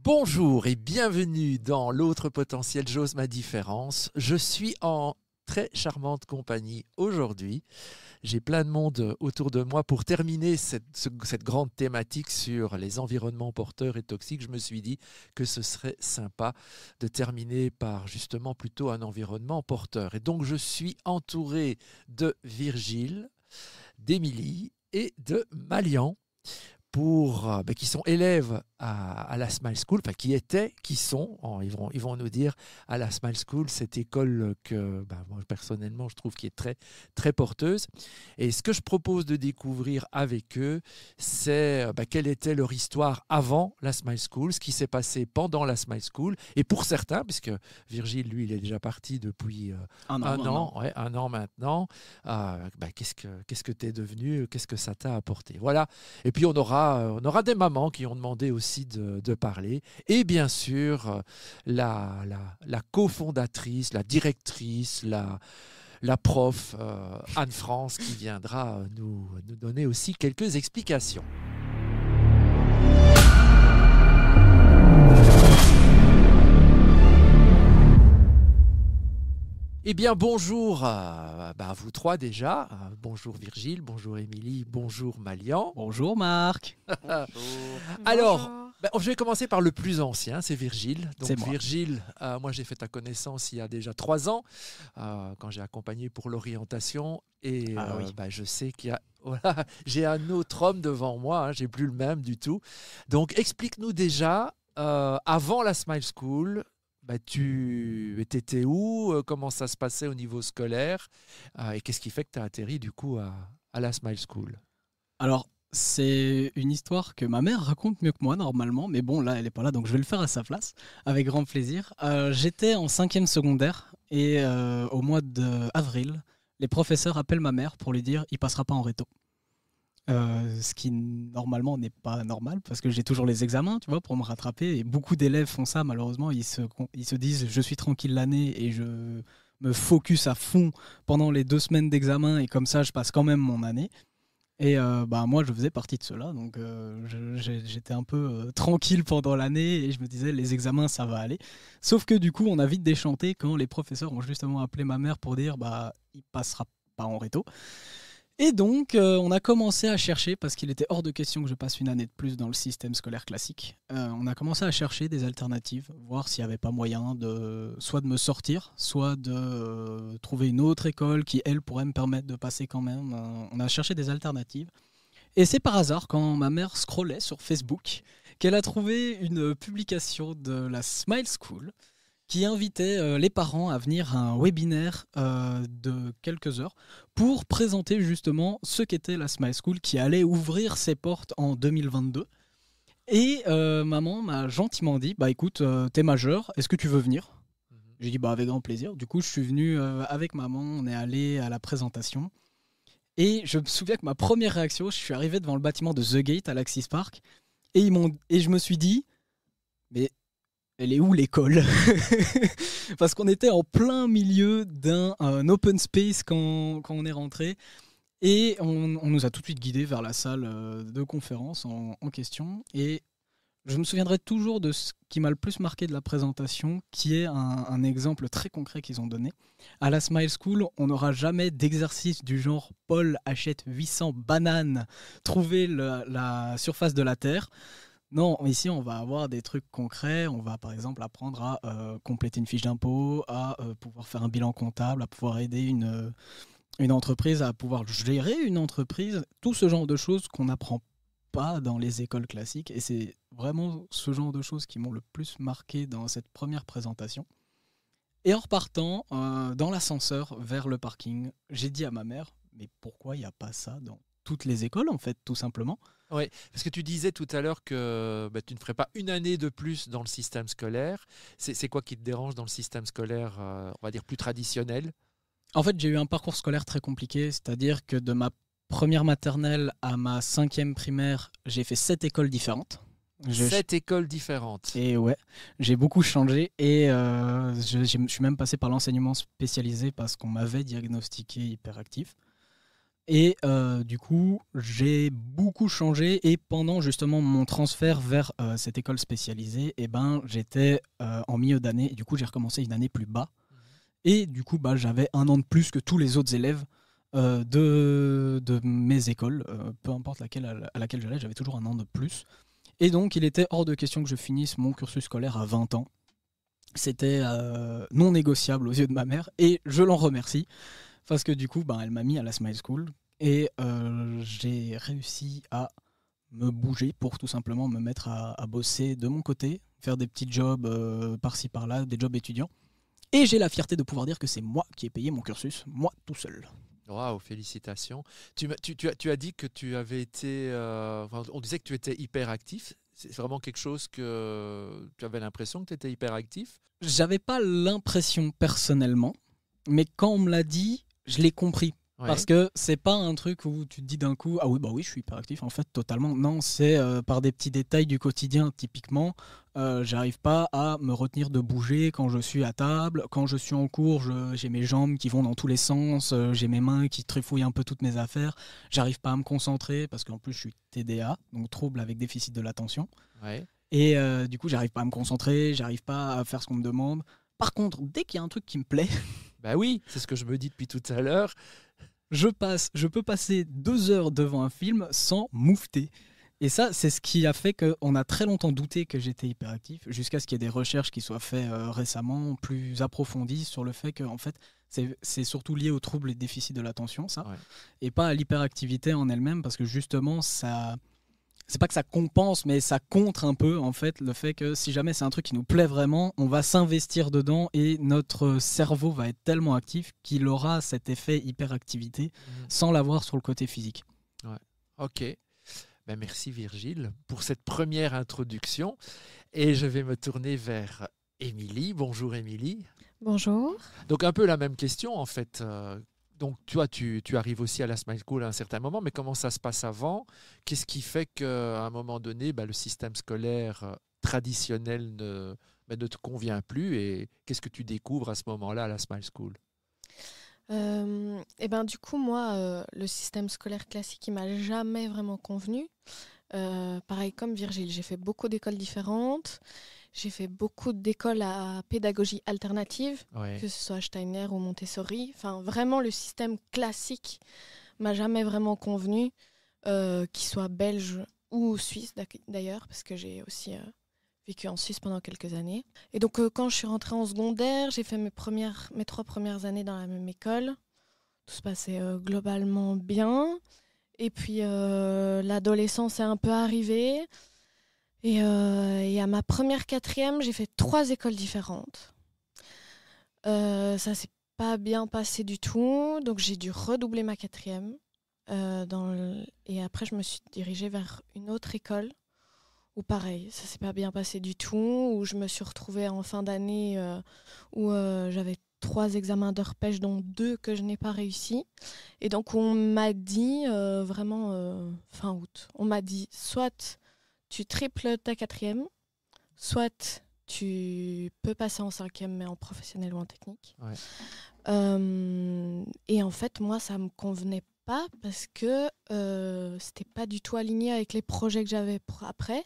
Bonjour et bienvenue dans l'autre potentiel J'ose ma différence. Je suis en très charmante compagnie aujourd'hui. J'ai plein de monde autour de moi pour terminer cette grande thématique sur les environnements porteurs et toxiques. Je me suis dit que ce serait sympa de terminer par justement plutôt un environnement porteur. Et donc je suis entouré de Virgile, d'Émilie et de Malian qui sont élèves à la Smile School, enfin qui sont, ils vont nous dire, à la Smile School, cette école que moi personnellement je trouve qui est très, très porteuse. Et ce que je propose de découvrir avec eux, c'est quelle était leur histoire avant la Smile School, ce qui s'est passé pendant la Smile School, et pour certains, puisque Virgile, lui, il est déjà parti depuis un an maintenant, qu'est-ce que tu es devenu, qu'est-ce que ça t'a apporté. Voilà. Et puis on aura des mamans qui ont demandé aussi de parler. Et bien sûr, la cofondatrice, la directrice, la prof Anne-France qui viendra nous donner aussi quelques explications. Eh bien, bonjour à vous trois déjà. Bonjour Virgile, bonjour Émilie, bonjour Malian. Bonjour Marc. Bonjour. Alors, je vais commencer par le plus ancien, c'est Virgile. Donc c'est moi. Virgile, moi j'ai fait ta connaissance il y a déjà 3 ans, quand j'ai accompagné pour l'orientation. Et je sais qu'il y a... Voilà, j'ai un autre homme devant moi, j'ai plus le même du tout. Donc explique-nous déjà, avant la Smile School... tu étais où, comment ça se passait au niveau scolaire, et qu'est-ce qui fait que tu as atterri du coup à la Smile School? Alors, c'est une histoire que ma mère raconte mieux que moi normalement, mais bon, là, elle n'est pas là, donc je vais le faire à sa place, avec grand plaisir. J'étais en 5e secondaire, et au mois d'avril, les professeurs appellent ma mère pour lui dire « il passera pas en réto ». Ce qui normalement n'est pas normal parce que j'ai toujours les examens, tu vois, pour me rattraper, et beaucoup d'élèves font ça malheureusement. Ils se disent je suis tranquille l'année et je me focus à fond pendant les 2 semaines d'examen et comme ça je passe quand même mon année. Et moi je faisais partie de ceux-là, donc j'étais un peu tranquille pendant l'année et je me disais les examens ça va aller. Sauf que du coup on a vite déchanté quand les professeurs ont justement appelé ma mère pour dire il passera pas en réto. Et donc, on a commencé à chercher, parce qu'il était hors de question que je passe une année de plus dans le système scolaire classique, on a commencé à chercher des alternatives, voir s'il n'y avait pas moyen soit de me sortir, soit de trouver une autre école qui, elle, pourrait me permettre de passer quand même. On a cherché des alternatives. Et c'est par hasard, quand ma mère scrollait sur Facebook, qu'elle a trouvé une publication de la Smile School, qui invitait les parents à venir à un webinaire de quelques heures pour présenter justement ce qu'était la Smile School qui allait ouvrir ses portes en 2022. Et maman m'a gentiment dit écoute, t'es majeur, est-ce que tu veux venir ? J'ai dit avec grand plaisir. Du coup, je suis venu avec maman, on est allé à la présentation. Et je me souviens que ma première réaction, je suis arrivé devant le bâtiment de The Gate à l'Axis Park et je me suis dit mais elle est où l'école ? Parce qu'on était en plein milieu d'un open space quand on est rentré. Et on nous a tout de suite guidés vers la salle de conférence en question. Et je me souviendrai toujours de ce qui m'a le plus marqué de la présentation, qui est un exemple très concret qu'ils ont donné. À la Smile School, on n'aura jamais d'exercice du genre « Paul achète 800 bananes, trouver la surface de la Terre ». Non, ici, on va avoir des trucs concrets. On va, par exemple, apprendre à compléter une fiche d'impôt, à pouvoir faire un bilan comptable, à pouvoir aider une entreprise, à pouvoir gérer une entreprise. Tout ce genre de choses qu'on n'apprend pas dans les écoles classiques. Et c'est vraiment ce genre de choses qui m'ont le plus marqué dans cette première présentation. Et en repartant, dans l'ascenseur vers le parking, j'ai dit à ma mère, mais pourquoi il n'y a pas ça dans toutes les écoles, en fait, tout simplement ? Oui, parce que tu disais tout à l'heure que tu ne ferais pas une année de plus dans le système scolaire. C'est quoi qui te dérange dans le système scolaire, on va dire, plus traditionnel ? En fait, j'ai eu un parcours scolaire très compliqué, c'est-à-dire que de ma première maternelle à ma 5e primaire, j'ai fait 7 écoles différentes. 7 écoles différentes. Et ouais, j'ai beaucoup changé et je suis même passé par l'enseignement spécialisé parce qu'on m'avait diagnostiqué hyperactif. Et du coup, j'ai beaucoup changé. Et pendant justement mon transfert vers cette école spécialisée, eh ben, j'étais en milieu d'année. Et du coup, j'ai recommencé une année plus bas. Et du coup, bah, j'avais un an de plus que tous les autres élèves de mes écoles. Peu importe à laquelle j'allais, j'avais toujours un an de plus. Et donc, il était hors de question que je finisse mon cursus scolaire à 20 ans. C'était non négociable aux yeux de ma mère. Et je l'en remercie. Parce que du coup, ben, elle m'a mis à la Smile School et j'ai réussi à me bouger pour tout simplement me mettre à bosser de mon côté, faire des petits jobs par-ci par-là, des jobs étudiants. Et j'ai la fierté de pouvoir dire que c'est moi qui ai payé mon cursus, moi tout seul. Waouh, félicitations. Tu as dit que tu avais été. On disait que tu étais hyperactif. C'est vraiment quelque chose que tu avais l'impression que tu étais hyperactif? J'avais pas l'impression personnellement, mais quand on me l'a dit, je l'ai compris. Ouais. Parce que c'est pas un truc où tu te dis d'un coup, ah oui, bah oui, je suis hyperactif, en fait, totalement. Non, c'est par des petits détails du quotidien, typiquement. J'arrive pas à me retenir de bouger quand je suis à table. Quand je suis en cours, j'ai mes jambes qui vont dans tous les sens, j'ai mes mains qui trifouillent un peu toutes mes affaires. J'arrive pas à me concentrer parce qu'en plus, je suis TDA, donc trouble avec déficit de l'attention. Ouais. Et du coup, j'arrive pas à me concentrer, j'arrive pas à faire ce qu'on me demande. Par contre, dès qu'il y a un truc qui me plaît, Bah oui, c'est ce que je me dis depuis tout à l'heure. je peux passer 2 heures devant un film sans moufter. Et ça, c'est ce qui a fait qu'on a très longtemps douté que j'étais hyperactif, jusqu'à ce qu'il y ait des recherches qui soient faites récemment, plus approfondies, sur le fait que en fait, c'est surtout lié aux troubles et déficits de l'attention, ça, Ouais. et pas à l'hyperactivité en elle-même, parce que justement, ça, c'est pas que ça compense, mais ça contre un peu en fait le fait que si jamais c'est un truc qui nous plaît vraiment, on va s'investir dedans et notre cerveau va être tellement actif qu'il aura cet effet hyperactivité sans l'avoir sur le côté physique. Ouais. Ok. Ben merci Virgile pour cette première introduction. Et je vais me tourner vers Émilie. Bonjour Émilie. Bonjour. Donc un peu la même question en fait. Donc toi, tu arrives aussi à la Smile School à un certain moment, mais comment ça se passe avant? Qu'est-ce qui fait qu'à un moment donné, le système scolaire traditionnel ne te convient plus et qu'est-ce que tu découvres à ce moment-là à la Smile School? Et ben du coup moi le système scolaire classique il m'a jamais vraiment convenu. Pareil comme Virgile, j'ai fait beaucoup d'écoles différentes. J'ai fait beaucoup d'écoles à pédagogie alternative, Ouais. que ce soit Steiner ou Montessori. Enfin, vraiment, le système classique m'a jamais vraiment convenu, qu'il soit belge ou suisse d'ailleurs, parce que j'ai aussi vécu en Suisse pendant quelques années. Et donc, quand je suis rentrée en secondaire, j'ai fait mes 3 premières années dans la même école. Tout se passait globalement bien. Et puis, l'adolescence est un peu arrivée. Et à ma première quatrième, j'ai fait 3 écoles différentes. Ça s'est pas bien passé du tout, donc j'ai dû redoubler ma quatrième. Et après, je me suis dirigée vers une autre école, où pareil, ça s'est pas bien passé du tout, où je me suis retrouvée en fin d'année, où j'avais 3 examens de repêche, dont 2 que je n'ai pas réussi. Et donc, on m'a dit, vraiment fin août, on m'a dit soit tu triples ta quatrième, soit tu peux passer en cinquième, mais en professionnel ou en technique. Ouais. Et en fait, moi, ça me convenait pas parce que c'était pas du tout aligné avec les projets que j'avais pour après.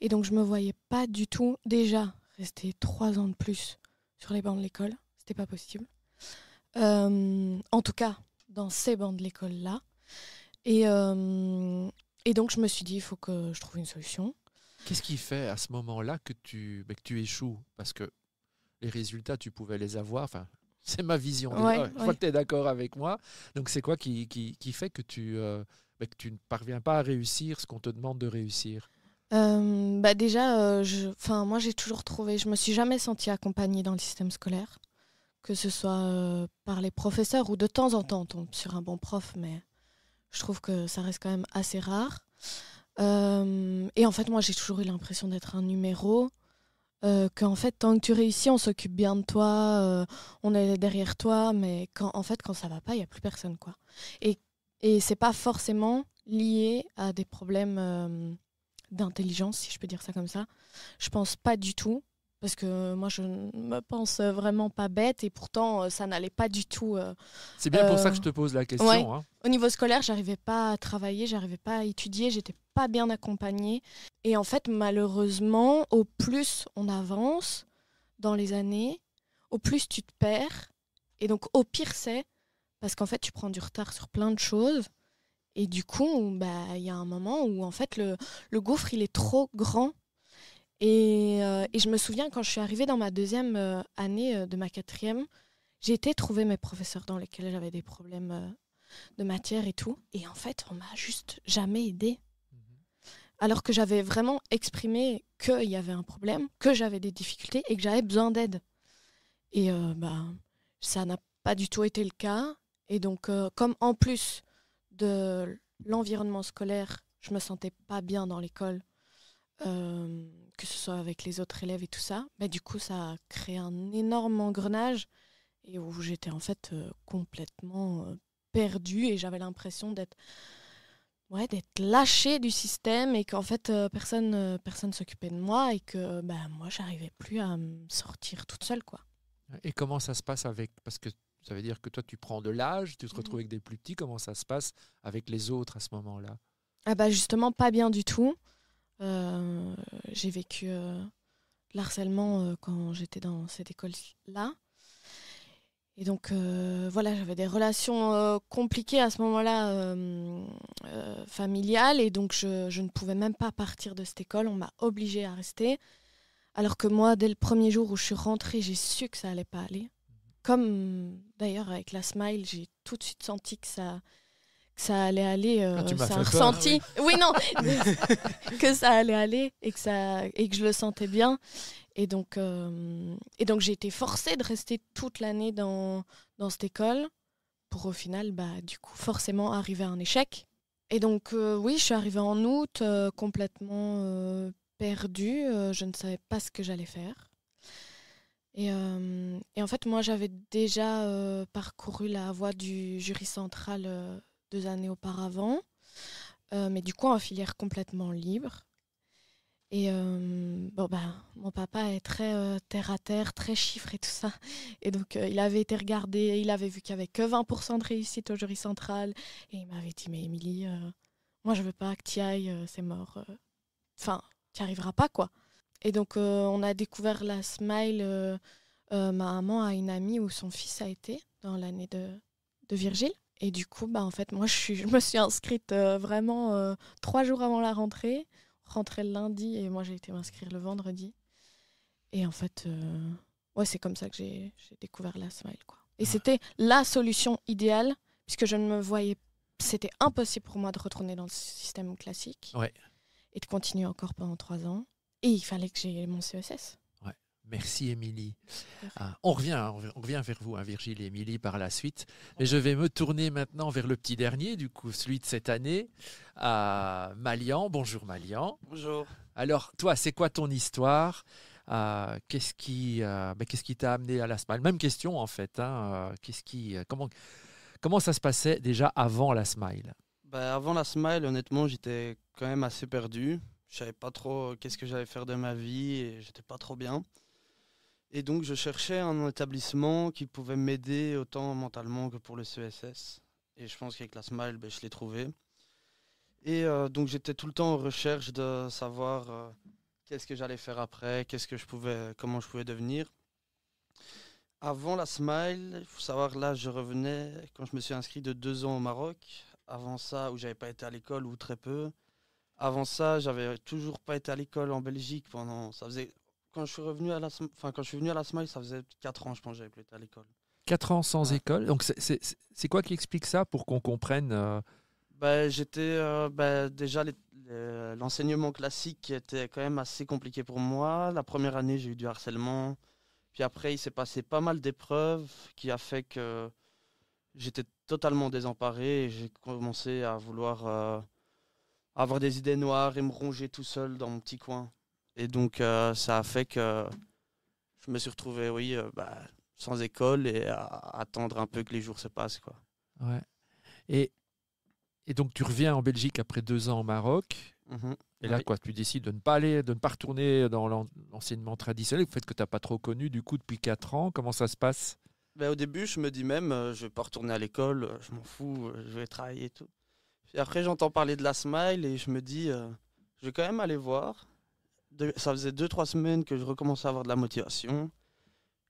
Et donc, je me voyais pas du tout déjà rester 3 ans de plus sur les bancs de l'école. C'était pas possible. En tout cas, dans ces bancs de l'école-là. Et donc, je me suis dit, il faut que je trouve une solution. Qu'est-ce qui fait à ce moment-là que tu échoues? Parce que les résultats, tu pouvais les avoir. Enfin, c'est ma vision. Ouais, Je vois que tu es d'accord avec moi. Donc, c'est quoi qui fait que tu ne parviens pas à réussir ce qu'on te demande de réussir? Déjà, moi, j'ai toujours trouvé... Je me suis jamais sentie accompagnée dans le système scolaire, que ce soit par les professeurs ou de temps en temps, on tombe sur un bon prof, mais je trouve que ça reste quand même assez rare. Et en fait, moi, j'ai toujours eu l'impression d'être un numéro, qu'en fait, tant que tu réussis, on s'occupe bien de toi, on est derrière toi, mais quand ça va pas, il n'y a plus personne, quoi. Et c'est pas forcément lié à des problèmes d'intelligence, si je peux dire ça comme ça. Je pense pas du tout. Parce que moi, je ne me pense vraiment pas bête et pourtant, ça n'allait pas du tout. C'est bien pour ça que je te pose la question. Ouais. Hein. Au niveau scolaire, j'arrivais pas à travailler, j'arrivais pas à étudier, j'étais pas bien accompagnée. Et en fait, malheureusement, au plus on avance dans les années, au plus tu te perds. Et donc, au pire, c'est parce qu'en fait, tu prends du retard sur plein de choses. Et du coup, bah, y a un moment où en fait, le gouffre, il est trop grand. Et je me souviens, quand je suis arrivée dans ma deuxième année de ma quatrième, j'ai été trouver mes professeurs dans lesquels j'avais des problèmes de matière et tout. Et en fait, on m'a juste jamais aidée. Alors que j'avais vraiment exprimé qu'il y avait un problème, que j'avais des difficultés et que j'avais besoin d'aide. Et bah, ça n'a pas du tout été le cas. Et donc, comme en plus de l'environnement scolaire, je me sentais pas bien dans l'école, que ce soit avec les autres élèves et tout ça, bah, du coup, ça a créé un énorme engrenage et où j'étais en fait complètement perdue et j'avais l'impression d'être lâchée du système et qu'en fait, personne s'occupait de moi et que bah, moi, j'arrivais plus à me sortir toute seule, quoi. Et comment ça se passe avec... Parce que ça veut dire que toi, tu prends de l'âge, tu te retrouves avec des plus petits. Comment ça se passe avec les autres à ce moment-là? Ah bah justement, pas bien du tout. J'ai vécu le harcèlement quand j'étais dans cette école-là. Et donc, voilà, j'avais des relations compliquées à ce moment-là, familiales. Et donc, je ne pouvais même pas partir de cette école. On m'a obligée à rester. Alors que moi, dès le premier jour où je suis rentrée, j'ai su que ça allait pas aller. Comme d'ailleurs avec la Smile, j'ai tout de suite senti que ça allait aller. Tu m'as c'est fait un peur, ressenti. Oui, non, que ça allait aller et que je le sentais bien. Et donc j'ai été forcée de rester toute l'année dans cette école pour au final, bah, du coup, forcément arriver à un échec. Et donc, oui, je suis arrivée en août complètement perdue. Je ne savais pas ce que j'allais faire. Et en fait, moi, j'avais déjà parcouru la voie du jury central 2 années auparavant, mais du coup, en filière complètement libre. Et bon, bah, mon papa est très terre-à-terre, très chiffre et tout ça. Et donc, il avait été regardé, il avait vu qu'il n'y avait que 20% de réussite au jury central. Et il m'avait dit, mais Émilie, moi, je veux pas que tu y ailles, c'est mort. Enfin, tu n'y arriveras pas, quoi. Et donc, on a découvert la Smile. Ma maman a une amie où son fils a été dans l'année de Virgile. Et du coup, bah, en fait, moi, je me suis inscrite vraiment 3 jours avant la rentrée. Rentrée le lundi et moi, j'ai été m'inscrire le vendredi. Et en fait, ouais, c'est comme ça que j'ai découvert la Smile, quoi. Et c'était la solution idéale puisque je ne me voyais... C'était impossible pour moi de retourner dans le système classique et de continuer encore pendant 3 ans. Et il fallait que j'aie mon CESS. Merci Émilie. On revient vers vous, hein, Virgile et Émilie, par la suite. Mais je vais me tourner maintenant vers le petit dernier, du coup, celui de cette année, Malian. Bonjour Malian. Bonjour. Alors, toi, c'est quoi ton histoire? Qu'est-ce qui t'a amené à la Smile? Même question en fait. Hein, comment ça se passait déjà avant la Smile? Avant la Smile, honnêtement, j'étais quand même assez perdu. Je savais pas trop qu'est-ce que j'allais faire de ma vie et j'étais pas trop bien. Et donc, je cherchais un établissement qui pouvait m'aider autant mentalement que pour le CESS. Et je pense qu'avec la Smile, je l'ai trouvé. Et donc, j'étais tout le temps en recherche de savoir qu'est-ce que j'allais faire après, comment je pouvais devenir. Avant la Smile, il faut savoir, là, je revenais quand je me suis inscrit de 2 ans au Maroc. Avant ça, où j'avais pas été à l'école ou très peu. Avant ça, j'avais toujours pas été à l'école en Belgique quand je suis venu à la Smile, ça faisait 4 ans, je pense, que j'avais plus été à l'école. 4 ans sans école. Donc, c'est quoi qui explique ça pour qu'on comprenne J'étais déjà l'enseignement classique était quand même assez compliqué pour moi. La première année, j'ai eu du harcèlement. Puis après, il s'est passé pas mal d'épreuves qui a fait que j'étais totalement désemparé et j'ai commencé à vouloir avoir des idées noires et me ronger tout seul dans mon petit coin. Et donc, ça a fait que je me suis retrouvé, sans école et à attendre un peu que les jours se passent, quoi. Ouais. Et donc, tu reviens en Belgique après 2 ans au Maroc. Et là, Oui. quoi, tu décides de ne pas aller, de ne pas retourner dans l'enseignement traditionnel, le fait que tu n'as pas trop connu, du coup, depuis 4 ans. Comment ça se passe? Ben, au début, je me dis même, je vais pas retourner à l'école, je m'en fous, je vais travailler et tout. Puis après, j'entends parler de la Smile et je me dis, je vais quand même aller voir. Ça faisait 2-3 semaines que je recommençais à avoir de la motivation.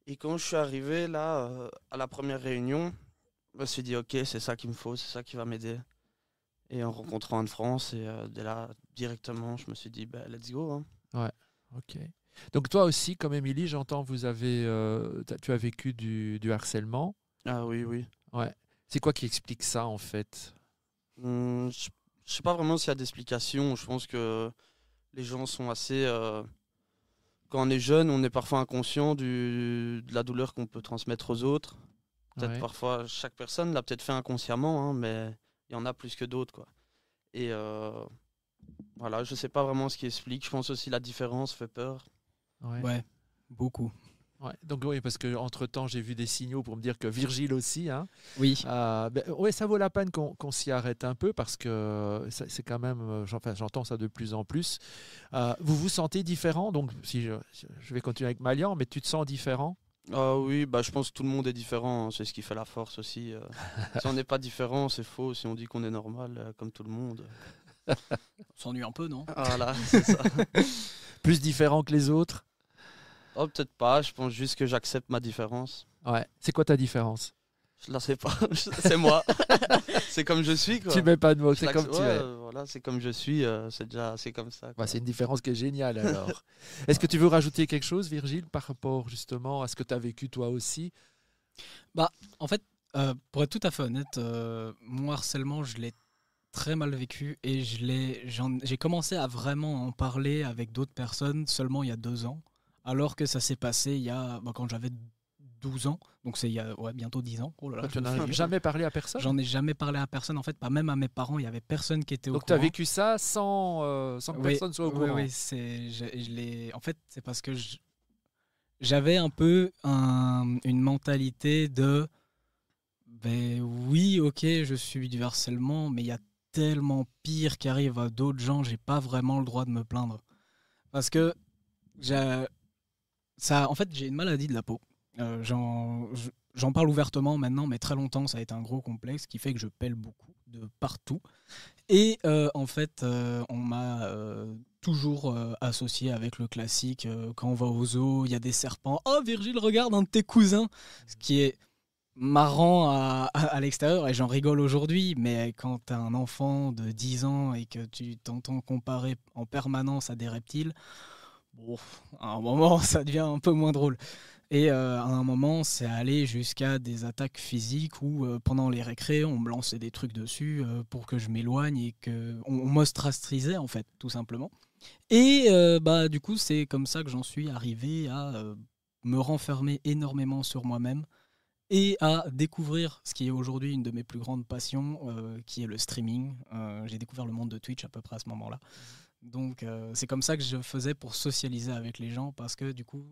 Et quand je suis arrivé là, à la première réunion, je me suis dit, ok, c'est ça qu'il me faut, c'est ça qui va m'aider. Et en rencontrant Anne-France, et de là, directement, je me suis dit, ben, let's go. Hein. Ok. Donc toi aussi, comme Émilie, j'entends, tu as vécu du harcèlement. Ah oui, oui. Ouais. C'est quoi qui explique ça, en fait? Je sais pas vraiment s'il y a d'explications. Je pense que les gens sont assez... quand on est jeune, on est parfois inconscient de la douleur qu'on peut transmettre aux autres. Peut-être Ouais. parfois, chaque personne l'a peut-être fait inconsciemment, hein, mais il y en a plus que d'autres, quoi. Et voilà, je sais pas vraiment ce qui explique. Je pense aussi la différence fait peur. Ouais. Ouais, beaucoup. Ouais. Donc oui, parce qu'entre-temps, j'ai vu des signaux pour me dire que Virgile aussi. Hein. Oui. Ouais, ça vaut la peine qu'on s'y arrête un peu parce que c'est quand même, j'entends ça de plus en plus. Vous vous sentez différent? Donc, si je vais continuer avec Malian, mais tu te sens différent? Ah oui, bah, je pense que tout le monde est différent. Hein. C'est ce qui fait la force aussi. Si on n'est pas différent, c'est faux. Si on dit qu'on est normal, comme tout le monde. On s'ennuie un peu, non? Voilà, c'est ça. Plus différent que les autres? Oh, peut-être pas. Je pense juste que j'accepte ma différence. Ouais. C'est quoi ta différence? Je la sais pas. C'est moi. C'est comme je suis, quoi. Tu mets pas de mots, Je c'est comme tu es. voilà, c'est comme je suis. C'est comme ça. Quoi. Bah, c'est une différence qui est géniale alors. Est-ce que tu veux rajouter quelque chose, Virgile, par rapport justement à ce que tu as vécu toi aussi? En fait, pour être tout à fait honnête, mon harcèlement, je l'ai très mal vécu et j'ai commencé à vraiment en parler avec d'autres personnes seulement il y a 2 ans, alors que ça s'est passé quand j'avais 12 ans, donc c'est il y a bientôt 10 ans. Oh là là, Tu n'en as jamais parlé à personne? J'en ai jamais parlé à personne, en fait, pas même à mes parents, il y avait personne qui était au Donc tu as courant. vécu ça sans que Oui, personne soit au courant? Oui, en fait, c'est parce que j'avais un peu une mentalité de ben oui, ok, je subis du harcèlement, mais il y a tellement pire qui arrive à d'autres gens, j'ai pas vraiment le droit de me plaindre. Parce que en fait, j'ai une maladie de la peau. J'en parle ouvertement maintenant, mais très longtemps, ça a été un gros complexe qui fait que je pèle beaucoup de partout. Et en fait, on m'a toujours associé avec le classique. Quand on va au zoo, il y a des serpents. Oh, Virgile, regarde un de tes cousins. Ce qui est marrant à l'extérieur, et j'en rigole aujourd'hui, mais quand tu as un enfant de 10 ans et que tu t'entends comparer en permanence à des reptiles, bon, à un moment, ça devient un peu moins drôle. Et à un moment, c'est allé jusqu'à des attaques physiques où pendant les récrés, on me lançait des trucs dessus pour que je m'éloigne et qu'on m'ostracisait, en fait, tout simplement. Et du coup, c'est comme ça que j'en suis arrivé à me renfermer énormément sur moi-même et à découvrir ce qui est aujourd'hui une de mes plus grandes passions, qui est le streaming. J'ai découvert le monde de Twitch à peu près à ce moment-là. Donc c'est comme ça que je faisais pour socialiser avec les gens, parce que du coup,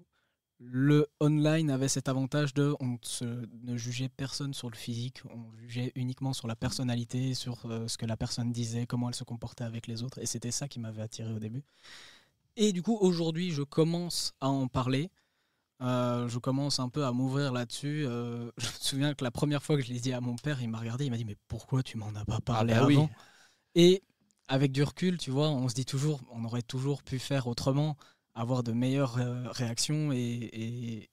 le online avait cet avantage ne jugeait personne sur le physique, on jugeait uniquement sur la personnalité, sur ce que la personne disait, comment elle se comportait avec les autres, et c'était ça qui m'avait attiré au début. Et du coup, aujourd'hui, je commence à en parler. Je commence un peu à m'ouvrir là-dessus. Je me souviens que la première fois que je l'ai dit à mon père, il m'a regardé, il m'a dit « Mais pourquoi tu m'en as pas parlé avant ?» Oui. Et avec du recul, tu vois, on se dit toujours, on aurait toujours pu faire autrement, avoir de meilleures réactions et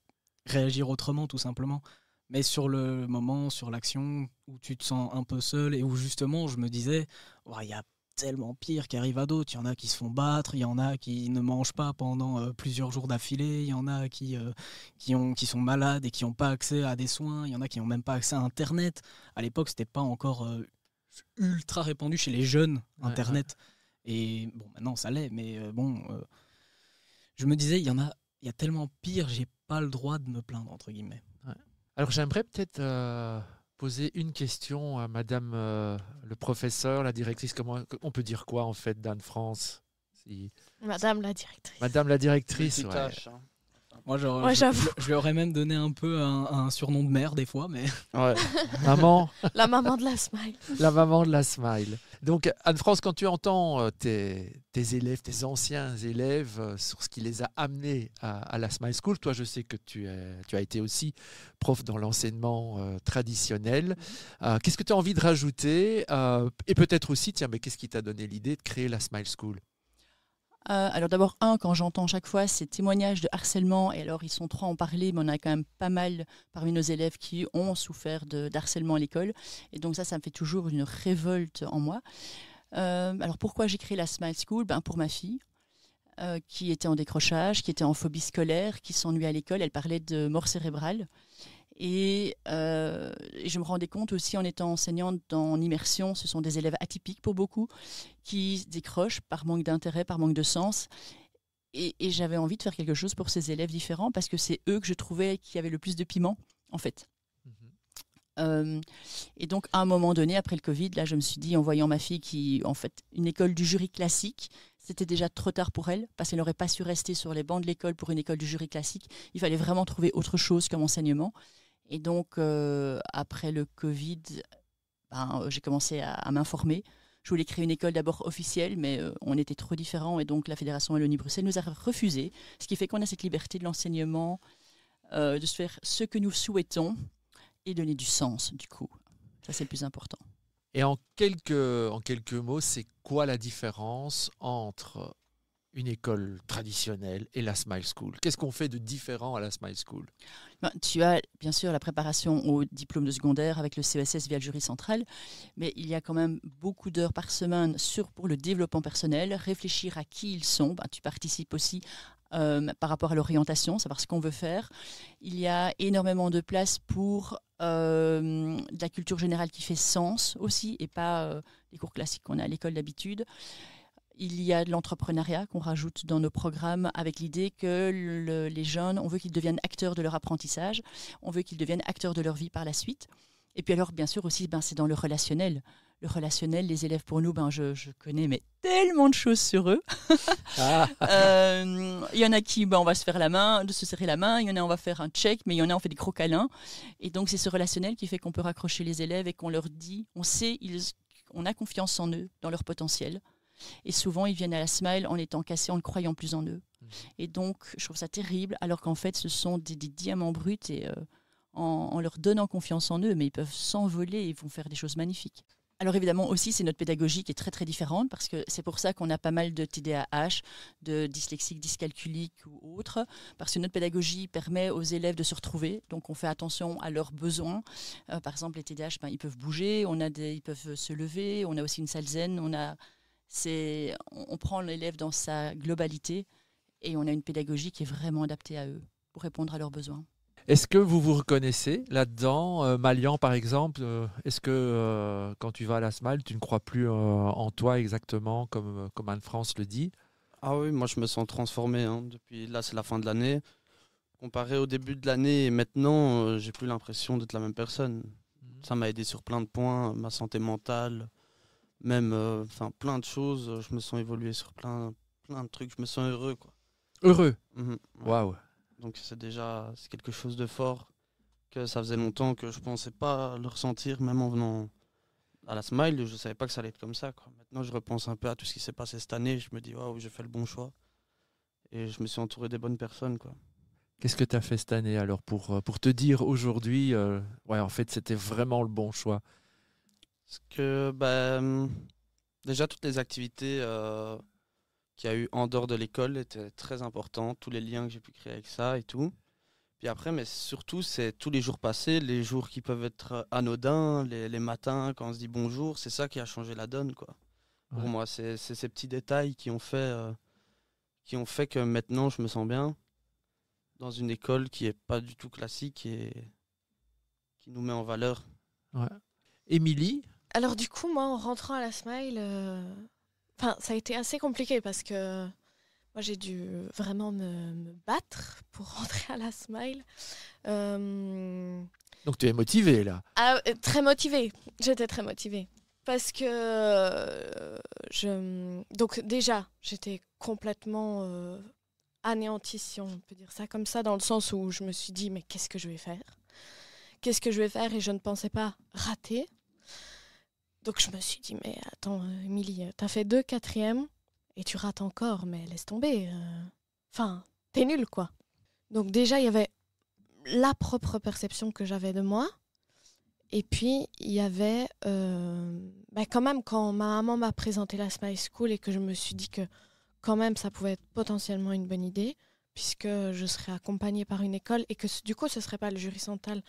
réagir autrement, tout simplement. Mais sur le moment, sur l'action, où tu te sens un peu seul et où justement, je me disais, il y a tellement pire qui arrive à d'autres. Il y en a qui se font battre, il y en a qui ne mangent pas pendant plusieurs jours d'affilée, il y en a qui sont malades et qui n'ont pas accès à des soins, il y en a qui n'ont même pas accès à Internet. À l'époque, c'était pas encore ultra répandu chez les jeunes, Internet. Ouais. Et bon, maintenant ça l'est, mais je me disais, il y a tellement pire, j'ai pas le droit de me plaindre, entre guillemets. Ouais. Alors j'aimerais peut-être poser une question à Madame le professeur, la directrice. Comment on peut dire quoi en fait d'Anne-France? Madame la directrice. Madame la directrice, ouais. Tâche, hein. Moi, genre, Ouais, j'avoue. je lui aurais même donné un peu un surnom de mère des fois, mais Ouais. Maman, La maman de la smile. la maman de la smile. Donc, Anne-France, quand tu entends tes élèves, tes anciens élèves, sur ce qui les a amenés à la Smile School, toi, je sais que tu as été aussi prof dans l'enseignement traditionnel. Qu'est-ce que tu as envie de rajouter et peut-être aussi, tiens, mais qu'est-ce qui t'a donné l'idée de créer la Smile School? Alors d'abord, quand j'entends chaque fois ces témoignages de harcèlement, et alors ils sont 3 à en parler, mais on a quand même pas mal parmi nos élèves qui ont souffert d'harcèlement à l'école. Et donc ça me fait toujours une révolte en moi. Alors pourquoi j'ai créé la Smile School? Pour ma fille, qui était en décrochage, qui était en phobie scolaire, qui s'ennuyait à l'école. Elle parlait de mort cérébrale. Et je me rendais compte aussi en étant enseignante en immersion, ce sont des élèves atypiques pour beaucoup, qui décrochent par manque d'intérêt, par manque de sens. Et j'avais envie de faire quelque chose pour ces élèves différents parce que c'est eux que je trouvais qui avaient le plus de piment, en fait. Et donc, à un moment donné, après le Covid, là, je me suis dit, en voyant ma fille qui, en fait, une école du jury classique, c'était déjà trop tard pour elle parce qu'elle n'aurait pas su rester sur les bancs de l'école pour une école du jury classique. Il fallait vraiment trouver autre chose comme enseignement. Et donc, après le Covid, j'ai commencé à m'informer. Je voulais créer une école d'abord officielle, mais on était trop différents. Et donc, la Fédération Wallonie-Bruxelles nous a refusé. Ce qui fait qu'on a cette liberté de l'enseignement, de se faire ce que nous souhaitons et donner du sens, du coup. Ça, c'est le plus important. Et en quelques mots, c'est quoi la différence entre une école traditionnelle et la Smile School? Qu'est-ce qu'on fait de différent à la Smile School? Tu as bien sûr la préparation au diplôme de secondaire avec le CESS via le jury central, mais il y a quand même beaucoup d'heures par semaine pour le développement personnel, réfléchir à qui ils sont. Tu participes aussi par rapport à l'orientation, savoir ce qu'on veut faire. Il y a énormément de place pour de la culture générale qui fait sens aussi, et pas les cours classiques qu'on a à l'école d'habitude. Il y a de l'entrepreneuriat qu'on rajoute dans nos programmes avec l'idée que les jeunes, on veut qu'ils deviennent acteurs de leur apprentissage, on veut qu'ils deviennent acteurs de leur vie par la suite. Et puis alors, bien sûr aussi, c'est dans le relationnel. Le relationnel, les élèves pour nous, je connais mais tellement de choses sur eux. Il y en a qui, on va se faire la main, de se serrer la main. Il y en a, on va faire un check, mais il y en a, on fait des gros câlins. Et donc, c'est ce relationnel qui fait qu'on peut raccrocher les élèves et qu'on leur dit, on a confiance en eux, dans leur potentiel. Et souvent, ils viennent à la Smile en étant cassés, en ne croyant plus en eux. Et donc, je trouve ça terrible, alors qu'en fait, ce sont des diamants bruts et en leur donnant confiance en eux, mais ils peuvent s'envoler et ils vont faire des choses magnifiques. Alors évidemment aussi, c'est notre pédagogie qui est très très différente parce que c'est pour ça qu'on a pas mal de TDAH, de dyslexiques, dyscalculiques ou autres, parce que notre pédagogie permet aux élèves de se retrouver, donc on fait attention à leurs besoins. Par exemple, les TDAH, ils peuvent bouger, ils peuvent se lever, on a aussi une salle zen, on prend l'élève dans sa globalité et on a une pédagogie qui est vraiment adaptée à eux pour répondre à leurs besoins. Est-ce que vous vous reconnaissez là-dedans? Malian, par exemple, est-ce que quand tu vas à la Smile, tu ne crois plus en toi exactement comme Anne-France le dit? Ah oui, moi je me sens transformé. Depuis là, c'est la fin de l'année. Comparé au début de l'année et maintenant, j'ai plus l'impression d'être la même personne. Ça m'a aidé sur plein de points, ma santé mentale, même plein de choses. Je me sens évolué sur plein de trucs. Je me sens heureux, quoi. Heureux. Waouh. Wow. Donc c'est quelque chose de fort que ça faisait longtemps que je pensais pas le ressentir, même en venant à la Smile, je savais pas que ça allait être comme ça, quoi. Maintenant je repense un peu à tout ce qui s'est passé cette année, je me dis waouh, j'ai fait le bon choix et je me suis entouré des bonnes personnes, quoi. Qu'est-ce que tu as fait cette année alors pour te dire aujourd'hui, en fait c'était vraiment le bon choix? Parce que déjà toutes les activités qu'il y a eu en dehors de l'école étaient très importantes, tous les liens que j'ai pu créer avec ça et tout. Puis après, mais surtout, c'est tous les jours passés, les jours qui peuvent être anodins, les matins quand on se dit bonjour, c'est ça qui a changé la donne, quoi. Ouais. Pour moi, c'est ces petits détails qui ont fait que maintenant je me sens bien dans une école qui est pas du tout classique et qui nous met en valeur. Ouais. Émilie? Alors du coup, moi, en rentrant à la Smile, ça a été assez compliqué parce que moi, j'ai dû vraiment me battre pour rentrer à la Smile. Donc tu es motivée là? Très motivée. J'étais très motivée. Parce que donc déjà, j'étais complètement anéanti, si on peut dire ça comme ça, dans le sens où je me suis dit, mais qu'est-ce que je vais faire ? Qu'est-ce que je vais faire ? Et je ne pensais pas rater. Donc je me suis dit, mais attends, Émilie, t'as fait 2 quatrièmes et tu rates encore, mais laisse tomber. Enfin, t'es nulle, quoi. Donc déjà, il y avait la propre perception que j'avais de moi. Et puis, il y avait quand même, quand ma maman m'a présenté la Smile School et que je me suis dit que quand même, ça pouvait être potentiellement une bonne idée, puisque je serais accompagnée par une école et que du coup, ce ne serait pas le jury central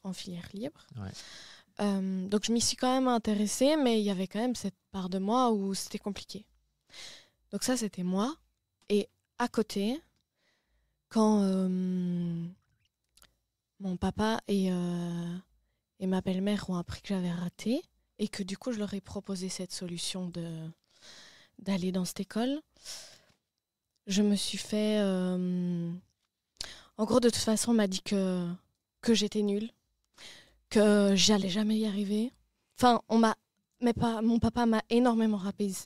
en filière libre. Ouais. Donc, je m'y suis quand même intéressée, mais il y avait quand même cette part de moi où c'était compliqué. Donc ça, c'était moi. Et à côté, quand mon papa et ma belle-mère ont appris que j'avais raté et que du coup, je leur ai proposé cette solution d'aller dans cette école, je me suis fait... En gros, de toute façon, on m'a dit que j'étais nulle, que j'allais jamais y arriver. Enfin, mon papa m'a énormément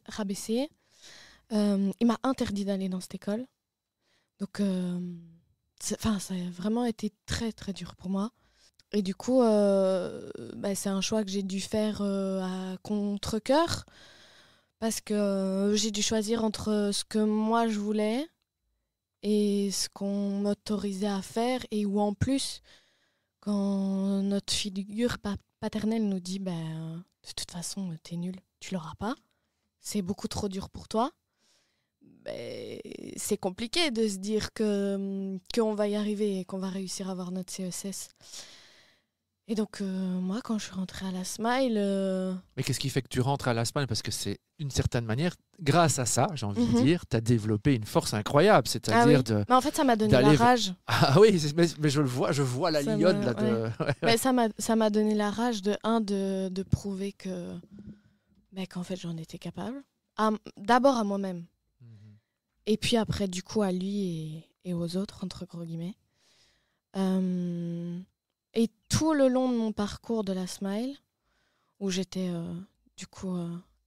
rabaissée. Il m'a interdit d'aller dans cette école. Donc, ça a vraiment été très, très dur pour moi. Et du coup, c'est un choix que j'ai dû faire à contre-cœur. Parce que j'ai dû choisir entre ce que moi je voulais et ce qu'on m'autorisait à faire. Et où en plus, quand notre figure paternelle nous dit de toute façon, t'es nul, tu l'auras pas, c'est beaucoup trop dur pour toi. C'est compliqué de se dire qu'on va y arriver et qu'on va réussir à avoir notre CESS. Et donc, moi, quand je suis rentrée à la Smile... Mais qu'est-ce qui fait que tu rentres à la Smile ? Parce que c'est, d'une certaine manière, grâce à ça, j'ai envie de dire, tu as développé une force incroyable. C'est-à-dire de... Mais en fait, ça m'a donné la rage. Ah oui, mais je le vois, je vois la lionne là. Mais ça m'a donné la rage de prouver qu'en fait, j'en étais capable. D'abord à moi-même. Et puis après, du coup, à lui et aux autres, entre gros guillemets. Et tout le long de mon parcours de la Smile, où j'étais du coup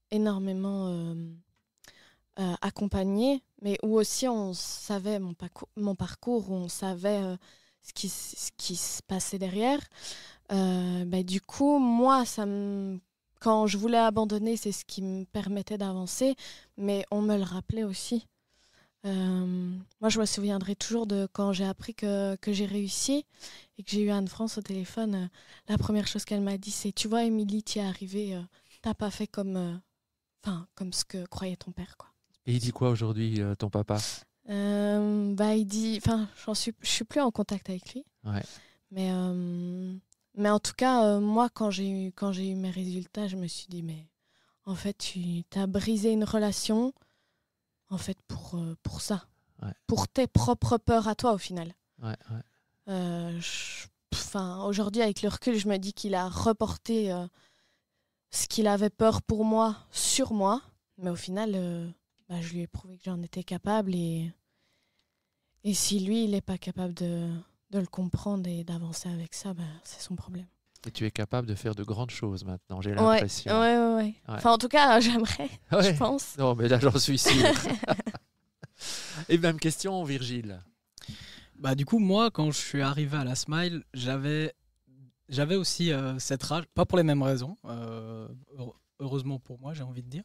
énormément accompagnée, mais où aussi on savait mon parcours, où on savait ce qui se passait derrière. Du coup, moi, quand je voulais abandonner, c'est ce qui me permettait d'avancer, mais on me le rappelait aussi. Moi, je me souviendrai toujours de quand j'ai appris que j'ai réussi et que j'ai eu Anne-France au téléphone. La première chose qu'elle m'a dit, c'est « Tu vois, Émilie, t'y es arrivée, t'as pas fait comme ce que croyait ton père. » quoi. Et il dit quoi aujourd'hui, ton papa ? Il dit... je suis plus en contact avec lui. Ouais. Mais en tout cas, moi, quand j'ai eu mes résultats, je me suis dit « Mais en fait, tu as brisé une relation... » En fait, pour ça. Ouais. Pour tes propres peurs à toi, au final. Ouais. Aujourd'hui, avec le recul, je me dis qu'il a reporté ce qu'il avait peur pour moi sur moi. Mais au final, je lui ai prouvé que j'en étais capable. Et si lui, il n'est pas capable de le comprendre et d'avancer avec ça, c'est son problème. Et tu es capable de faire de grandes choses maintenant, j'ai l'impression. Ouais. Enfin, en tout cas, j'aimerais, je pense. Non, mais là, j'en suis sûr. Et même question, Virgile. Du coup, moi, quand je suis arrivé à la Smile, j'avais aussi cette rage, pas pour les mêmes raisons, heureusement pour moi, j'ai envie de dire.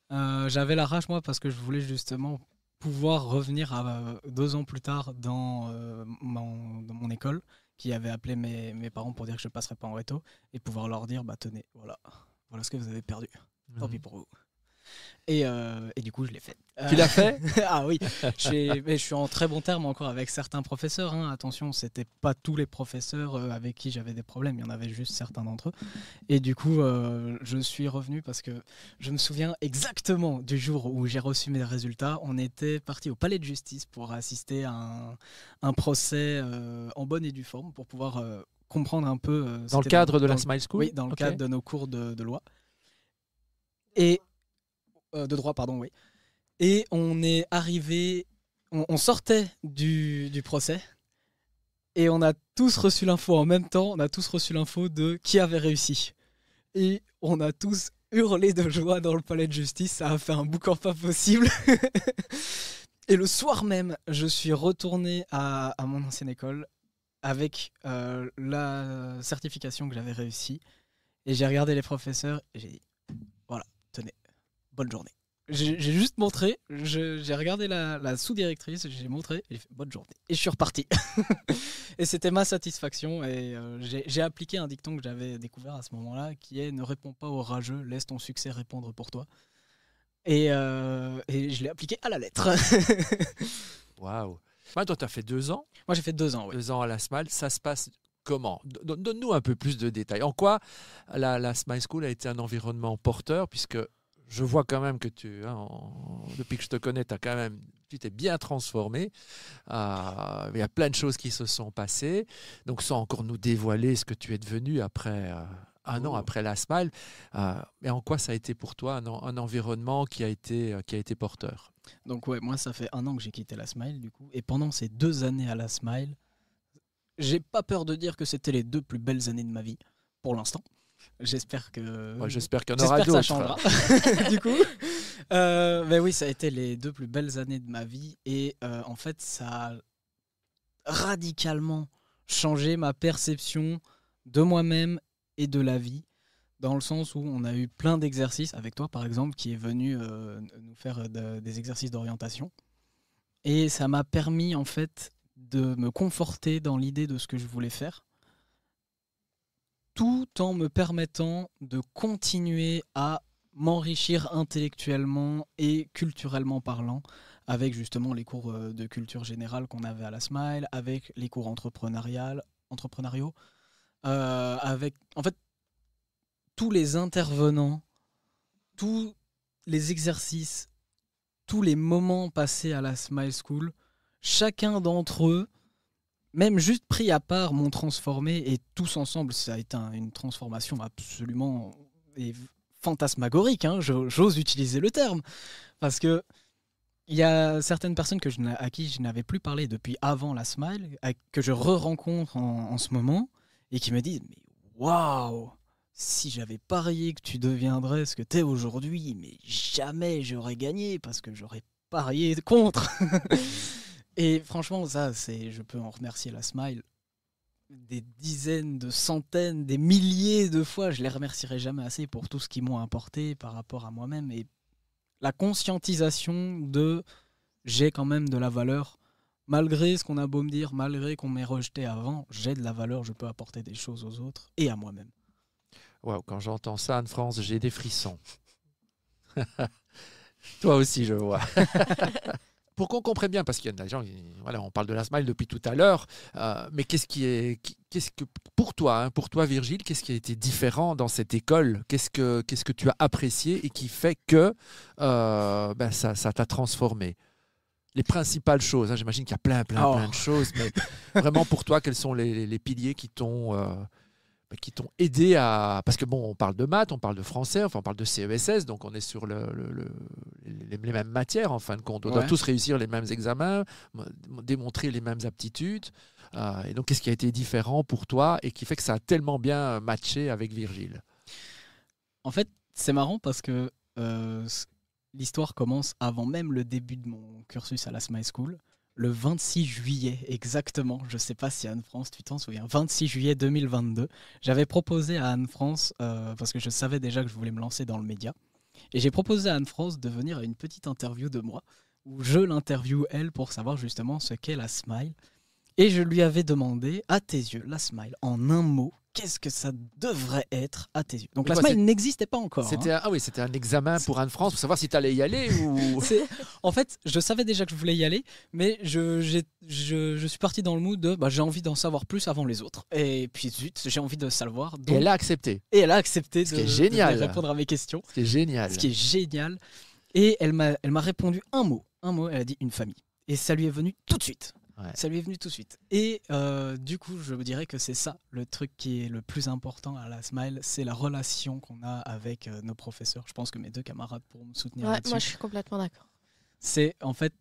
J'avais la rage, moi, parce que je voulais justement pouvoir revenir 2 ans plus tard dans mon école, qui avait appelé mes parents pour dire que je ne passerais pas en réto, et pouvoir leur dire, tenez, voilà ce que vous avez perdu. Tant pis pour vous. Et du coup, je l'ai fait. Tu l'as fait ? Ah oui, je suis en très bon terme encore avec certains professeurs. Attention, ce n'étaient pas tous les professeurs avec qui j'avais des problèmes, il y en avait juste certains d'entre eux. Et du coup, je suis revenu parce que je me souviens exactement du jour où j'ai reçu mes résultats. On était parti au palais de justice pour assister à un procès en bonne et due forme pour pouvoir comprendre un peu... dans le cadre de la Smile School ? Oui, dans le cadre de nos cours de loi. Et... de droit, pardon, oui. Et on est arrivé, on sortait du procès et on a tous reçu l'info en même temps, on a tous reçu l'info de qui avait réussi. Et on a tous hurlé de joie dans le palais de justice, ça a fait un boucan pas possible. Et le soir même, je suis retourné à mon ancienne école avec la certification que j'avais réussi. Et j'ai regardé les professeurs et j'ai dit, voilà, tenez, bonne journée. J'ai juste montré, j'ai regardé la sous-directrice, j'ai montré, et j'ai fait bonne journée. Et je suis reparti. Et c'était ma satisfaction. Et j'ai appliqué un dicton que j'avais découvert à ce moment-là, qui est « Ne réponds pas aux rageux, laisse ton succès répondre pour toi ». Et je l'ai appliqué à la lettre. Waouh. Ouais, toi, tu as fait 2 ans. Moi, j'ai fait 2 ans, oui. 2 ans à la Smile. Ça se passe comment? Donne-nous un peu plus de détails. En quoi la Smile School a été un environnement porteur, puisque je vois quand même que depuis que je te connais, tu t'es bien transformé. Il y a plein de choses qui se sont passées. Donc, sans encore nous dévoiler ce que tu es devenu après un an après la Smile. Mais en quoi ça a été pour toi un environnement qui a été porteur? Donc ouais, moi ça fait 1 an que j'ai quitté la Smile du coup. Et pendant ces 2 années à la Smile, j'ai pas peur de dire que c'était les 2 plus belles années de ma vie, pour l'instant. J'espère que... Ouais, j'espère qu'il y en aura d'autres. Ça changera, du coup. Mais oui, ça a été les 2 plus belles années de ma vie. Et en fait, ça a radicalement changé ma perception de moi-même et de la vie. Dans le sens où on a eu plein d'exercices, avec toi par exemple, qui est venu nous faire des exercices d'orientation. Et ça m'a permis en fait de me conforter dans l'idée de ce que je voulais faire, tout en me permettant de continuer à m'enrichir intellectuellement et culturellement parlant, avec justement les cours de culture générale qu'on avait à la Smile, avec les cours entrepreneuriaux, avec en fait tous les intervenants, tous les exercices, tous les moments passés à la Smile School, chacun d'entre eux, même juste pris à part, m'ont transformé, et tous ensemble, ça a été une transformation absolument fantasmagorique, hein, j'ose utiliser le terme, parce que il y a certaines personnes à qui je n'avais plus parlé depuis avant la Smile, que je re-rencontre en ce moment, et qui me disent « Mais waouh ! Si j'avais parié que tu deviendrais ce que tu es aujourd'hui, mais jamais j'aurais gagné parce que j'aurais parié contre. » Et franchement, je peux en remercier la Smile des dizaines, de centaines, des milliers de fois. Je les remercierai jamais assez pour tout ce qu'ils m'ont apporté par rapport à moi-même. Et la conscientisation de j'ai quand même de la valeur. Malgré ce qu'on a beau me dire, malgré qu'on m'ait rejeté avant, j'ai de la valeur, je peux apporter des choses aux autres et à moi-même. Wow, quand j'entends ça, Anne-France, j'ai des frissons. Toi aussi, je vois. Pour qu'on comprenne bien, parce qu'il y a des gens, on parle de la Smile depuis tout à l'heure, mais qu'est-ce que pour toi, Virgile, qu'est-ce qui a été différent dans cette école? Qu'est-ce que tu as apprécié et qui fait que ça t'a transformé? Les principales choses, hein, j'imagine qu'il y a plein de choses, mais vraiment pour toi, quels sont les piliers qui t'ont aidé à... Parce que on parle de maths, on parle de français, on parle de CESS, donc on est sur les mêmes matières en fin de compte. On doit tous réussir les mêmes examens, démontrer les mêmes aptitudes. Et donc, qu'est-ce qui a été différent pour toi et qui fait que ça a tellement bien matché avec Virgile? En fait, c'est marrant parce que l'histoire commence avant même le début de mon cursus à la Smile School. Le 26 juillet, exactement, je ne sais pas si Anne-France, tu t'en souviens, 26 juillet 2022, j'avais proposé à Anne-France, parce que je savais déjà que je voulais me lancer dans le média, et j'ai proposé à Anne-France de venir à une petite interview de moi, où je l'interviewe elle pour savoir justement ce qu'est la Smile, et je lui avais demandé, à tes yeux, la Smile, en un mot, qu'est-ce que ça devrait être à tes yeux? Donc la Smile n'existait pas encore. C'était un examen pour Anne-France pour savoir si tu allais y aller ou... En fait, je savais déjà que je voulais y aller, mais je suis parti dans le mood de j'ai envie d'en savoir plus avant les autres. Et puis zut, j'ai envie de savoir. Donc... Et elle a accepté. Et elle a accepté de répondre à mes questions. Ce qui est génial. Ce qui est génial. Et elle m'a répondu un mot. Elle a dit une famille. Et ça lui est venu tout de suite. Ouais. Ça lui est venu tout de suite. Et du coup, je dirais que c'est ça, le truc qui est le plus important à la Smile, c'est la relation qu'on a avec nos professeurs. Je pense que mes 2 camarades pourront me soutenir là-dessus. Moi, je suis complètement d'accord. C'est, en fait,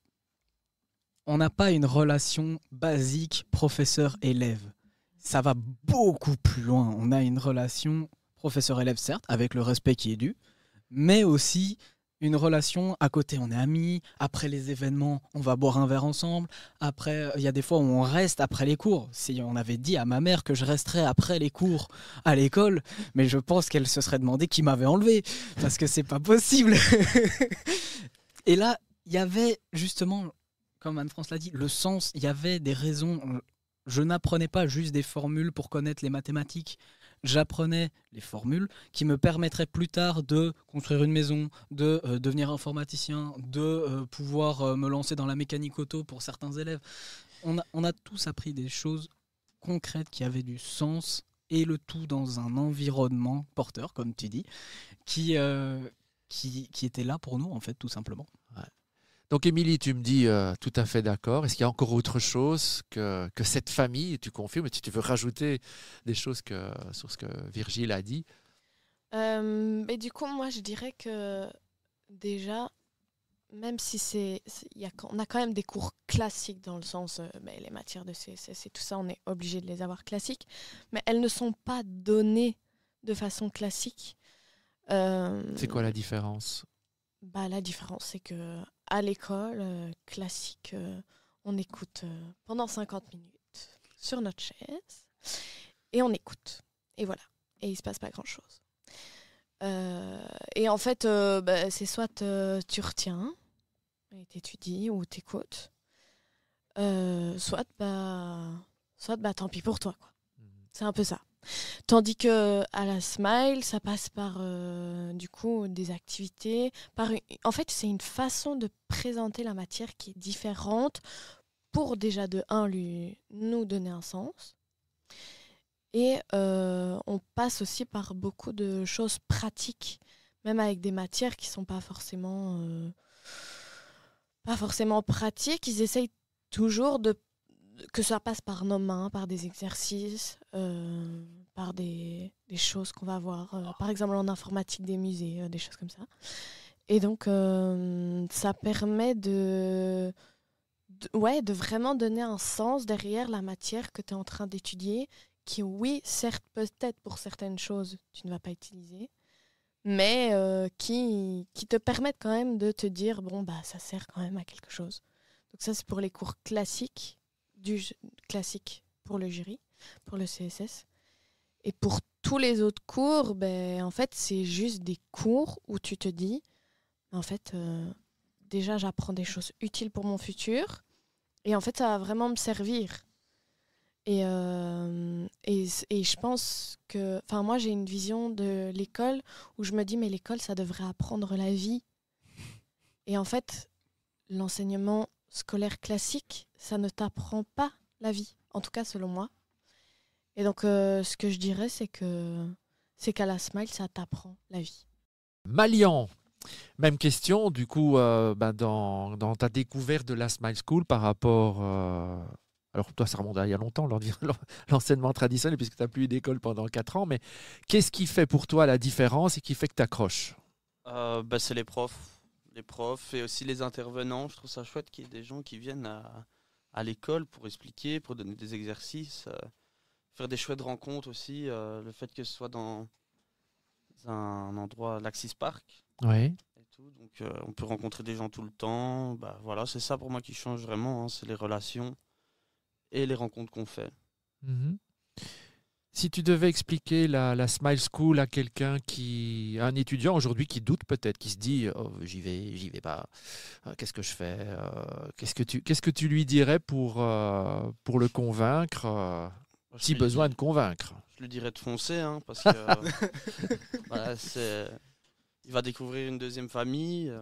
on n'a pas une relation basique professeur-élève. Ça va beaucoup plus loin. On a une relation professeur-élève, certes, avec le respect qui est dû, mais aussi une relation. À côté, on est amis. Après les événements, on va boire un verre ensemble. Après, il y a des fois où on reste après les cours. Si on avait dit à ma mère que je resterais après les cours à l'école, mais je pense qu'elle se serait demandé qui m'avait enlevé, parce que c'est pas possible. Et là, il y avait justement, comme Anne-France l'a dit, le sens. Il y avait des raisons. Je n'apprenais pas juste des formules pour connaître les mathématiques. J'apprenais les formules qui me permettraient plus tard de construire une maison, de devenir informaticien, de pouvoir me lancer dans la mécanique auto pour certains élèves. On a tous appris des choses concrètes qui avaient du sens, et le tout dans un environnement porteur, comme tu dis, qui était là pour nous, en fait, tout simplement. Ouais. Donc, Émilie, tu me dis tout à fait d'accord. Est-ce qu'il y a encore autre chose que cette famille? Tu confirmes, si tu veux rajouter des choses sur ce que Virgile a dit. Mais du coup, moi, je dirais que déjà, même si on a quand même des cours classiques dans le sens, les matières de CSS et tout ça, on est obligé de les avoir classiques, mais elles ne sont pas données de façon classique. C'est quoi la différence? La différence, c'est que à l'école classique, on écoute pendant 50 minutes sur notre chaise et on écoute. Et voilà. Et il ne se passe pas grand-chose. Et en fait, c'est soit tu retiens et t'étudies ou t'écoutes, soit tant pis pour toi, quoi. C'est un peu ça. Tandis que à la Smile, ça passe par du coup des activités. En fait, c'est une façon de présenter la matière qui est différente pour déjà de un nous donner un sens. Et on passe aussi par beaucoup de choses pratiques, même avec des matières qui sont pas forcément pratiques. Ils essayent toujours que ça passe par nos mains, par des exercices, par des choses qu'on va voir, par exemple en informatique des musées, des choses comme ça. Et donc, ça permet de vraiment donner un sens derrière la matière que tu es en train d'étudier, qui, oui, certes, peut-être pour certaines choses, tu ne vas pas utiliser, mais qui te permettent quand même de te dire, ça sert quand même à quelque chose. Donc ça, c'est pour les cours classiques, classique pour le jury, pour le CSS. Et pour tous les autres cours, en fait, c'est juste des cours où tu te dis, en fait, déjà, j'apprends des choses utiles pour mon futur. Et en fait, ça va vraiment me servir. Et je pense que... Enfin, moi, j'ai une vision de l'école où je me dis, mais l'école, ça devrait apprendre la vie. Et en fait, l'enseignement scolaire classique, ça ne t'apprend pas la vie, en tout cas selon moi. Et donc ce que je dirais, c'est qu'à la Smile, ça t'apprend la vie. Malian, même question du coup dans ta découverte de la Smile School par rapport alors toi ça remonte à il y a longtemps l'enseignement traditionnel puisque tu n'as plus eu d'école pendant 4 ans, mais qu'est-ce qui fait pour toi la différence et qui fait que tu accroches? C'est les profs et aussi les intervenants. Je trouve ça chouette qu'il y ait des gens qui viennent à l'école pour expliquer, pour donner des exercices, faire des chouettes rencontres aussi. Le fait que ce soit dans un endroit, l'Axis Park. Oui. Et tout, donc on peut rencontrer des gens tout le temps. Voilà, c'est ça pour moi qui change vraiment, hein, c'est les relations et les rencontres qu'on fait. Mm-hmm. Si tu devais expliquer la Smile School à quelqu'un à un étudiant aujourd'hui qui doute peut-être, qui se dit j'y vais pas, qu'est-ce que je fais, qu'est-ce que tu lui dirais pour le convaincre, si besoin de convaincre? Je lui dirais de foncer, hein, parce que il va découvrir une deuxième famille,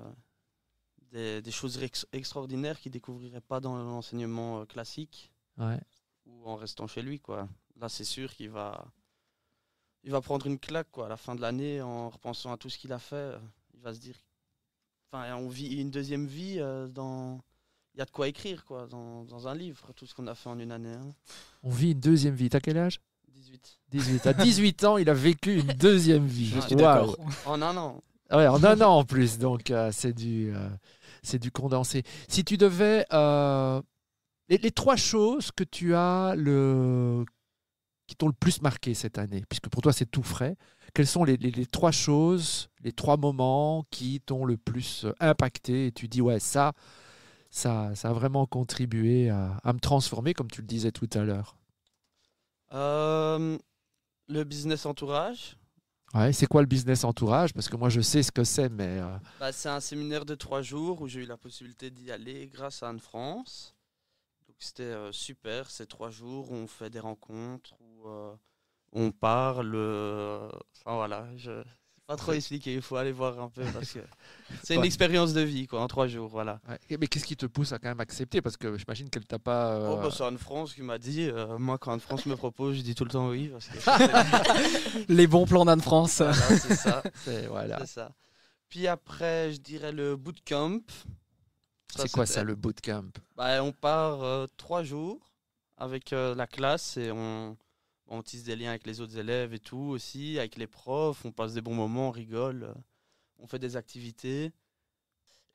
des choses extraordinaires qu'il ne découvrirait pas dans l'enseignement classique, ouais, ou en restant chez lui, quoi. Là, c'est sûr qu'il va prendre une claque, quoi, à la fin de l'année en repensant à tout ce qu'il a fait. Il va se dire, on vit une deuxième vie. Il y a de quoi écrire, quoi, dans un livre, tout ce qu'on a fait en une année. Hein. On vit une deuxième vie. T'as quel âge? 18. À 18 ans, il a vécu une deuxième vie. Je suis d'accord. En un an. Ouais, en un an en plus, donc c'est du condensé. Si tu devais... les 3 choses que tu as qui t'ont le plus marqué cette année, puisque pour toi c'est tout frais, quelles sont les trois choses, les trois moments qui t'ont le plus impacté et tu dis ouais ça a vraiment contribué à me transformer comme tu le disais tout à l'heure. Le business entourage. Ouais, c'est quoi le business entourage? Parce que moi je sais ce que c'est, mais C'est un séminaire de 3 jours où j'ai eu la possibilité d'y aller grâce à Anne-France. Donc c'était super, ces 3 jours où on fait des rencontres, où on parle. Enfin voilà, je ne sais pas trop expliquer, il faut aller voir un peu parce que c'est une expérience de vie quoi, en 3 jours. Voilà. ouais. Mais qu'est-ce qui te pousse à quand même accepter? Parce que j'imagine qu'elle t'a pas. C'est Anne-France qui m'a dit, moi quand Anne-France me propose, je dis tout le temps oui. Parce que Les bons plans d'Anne-France. voilà, c'est ça. Voilà. C'est ça. Puis après, je dirais le bootcamp. C'est quoi ça, le bootcamp? On part 3 jours avec la classe et on tisse des liens avec les autres élèves et tout aussi, avec les profs, on passe des bons moments, on rigole, on fait des activités.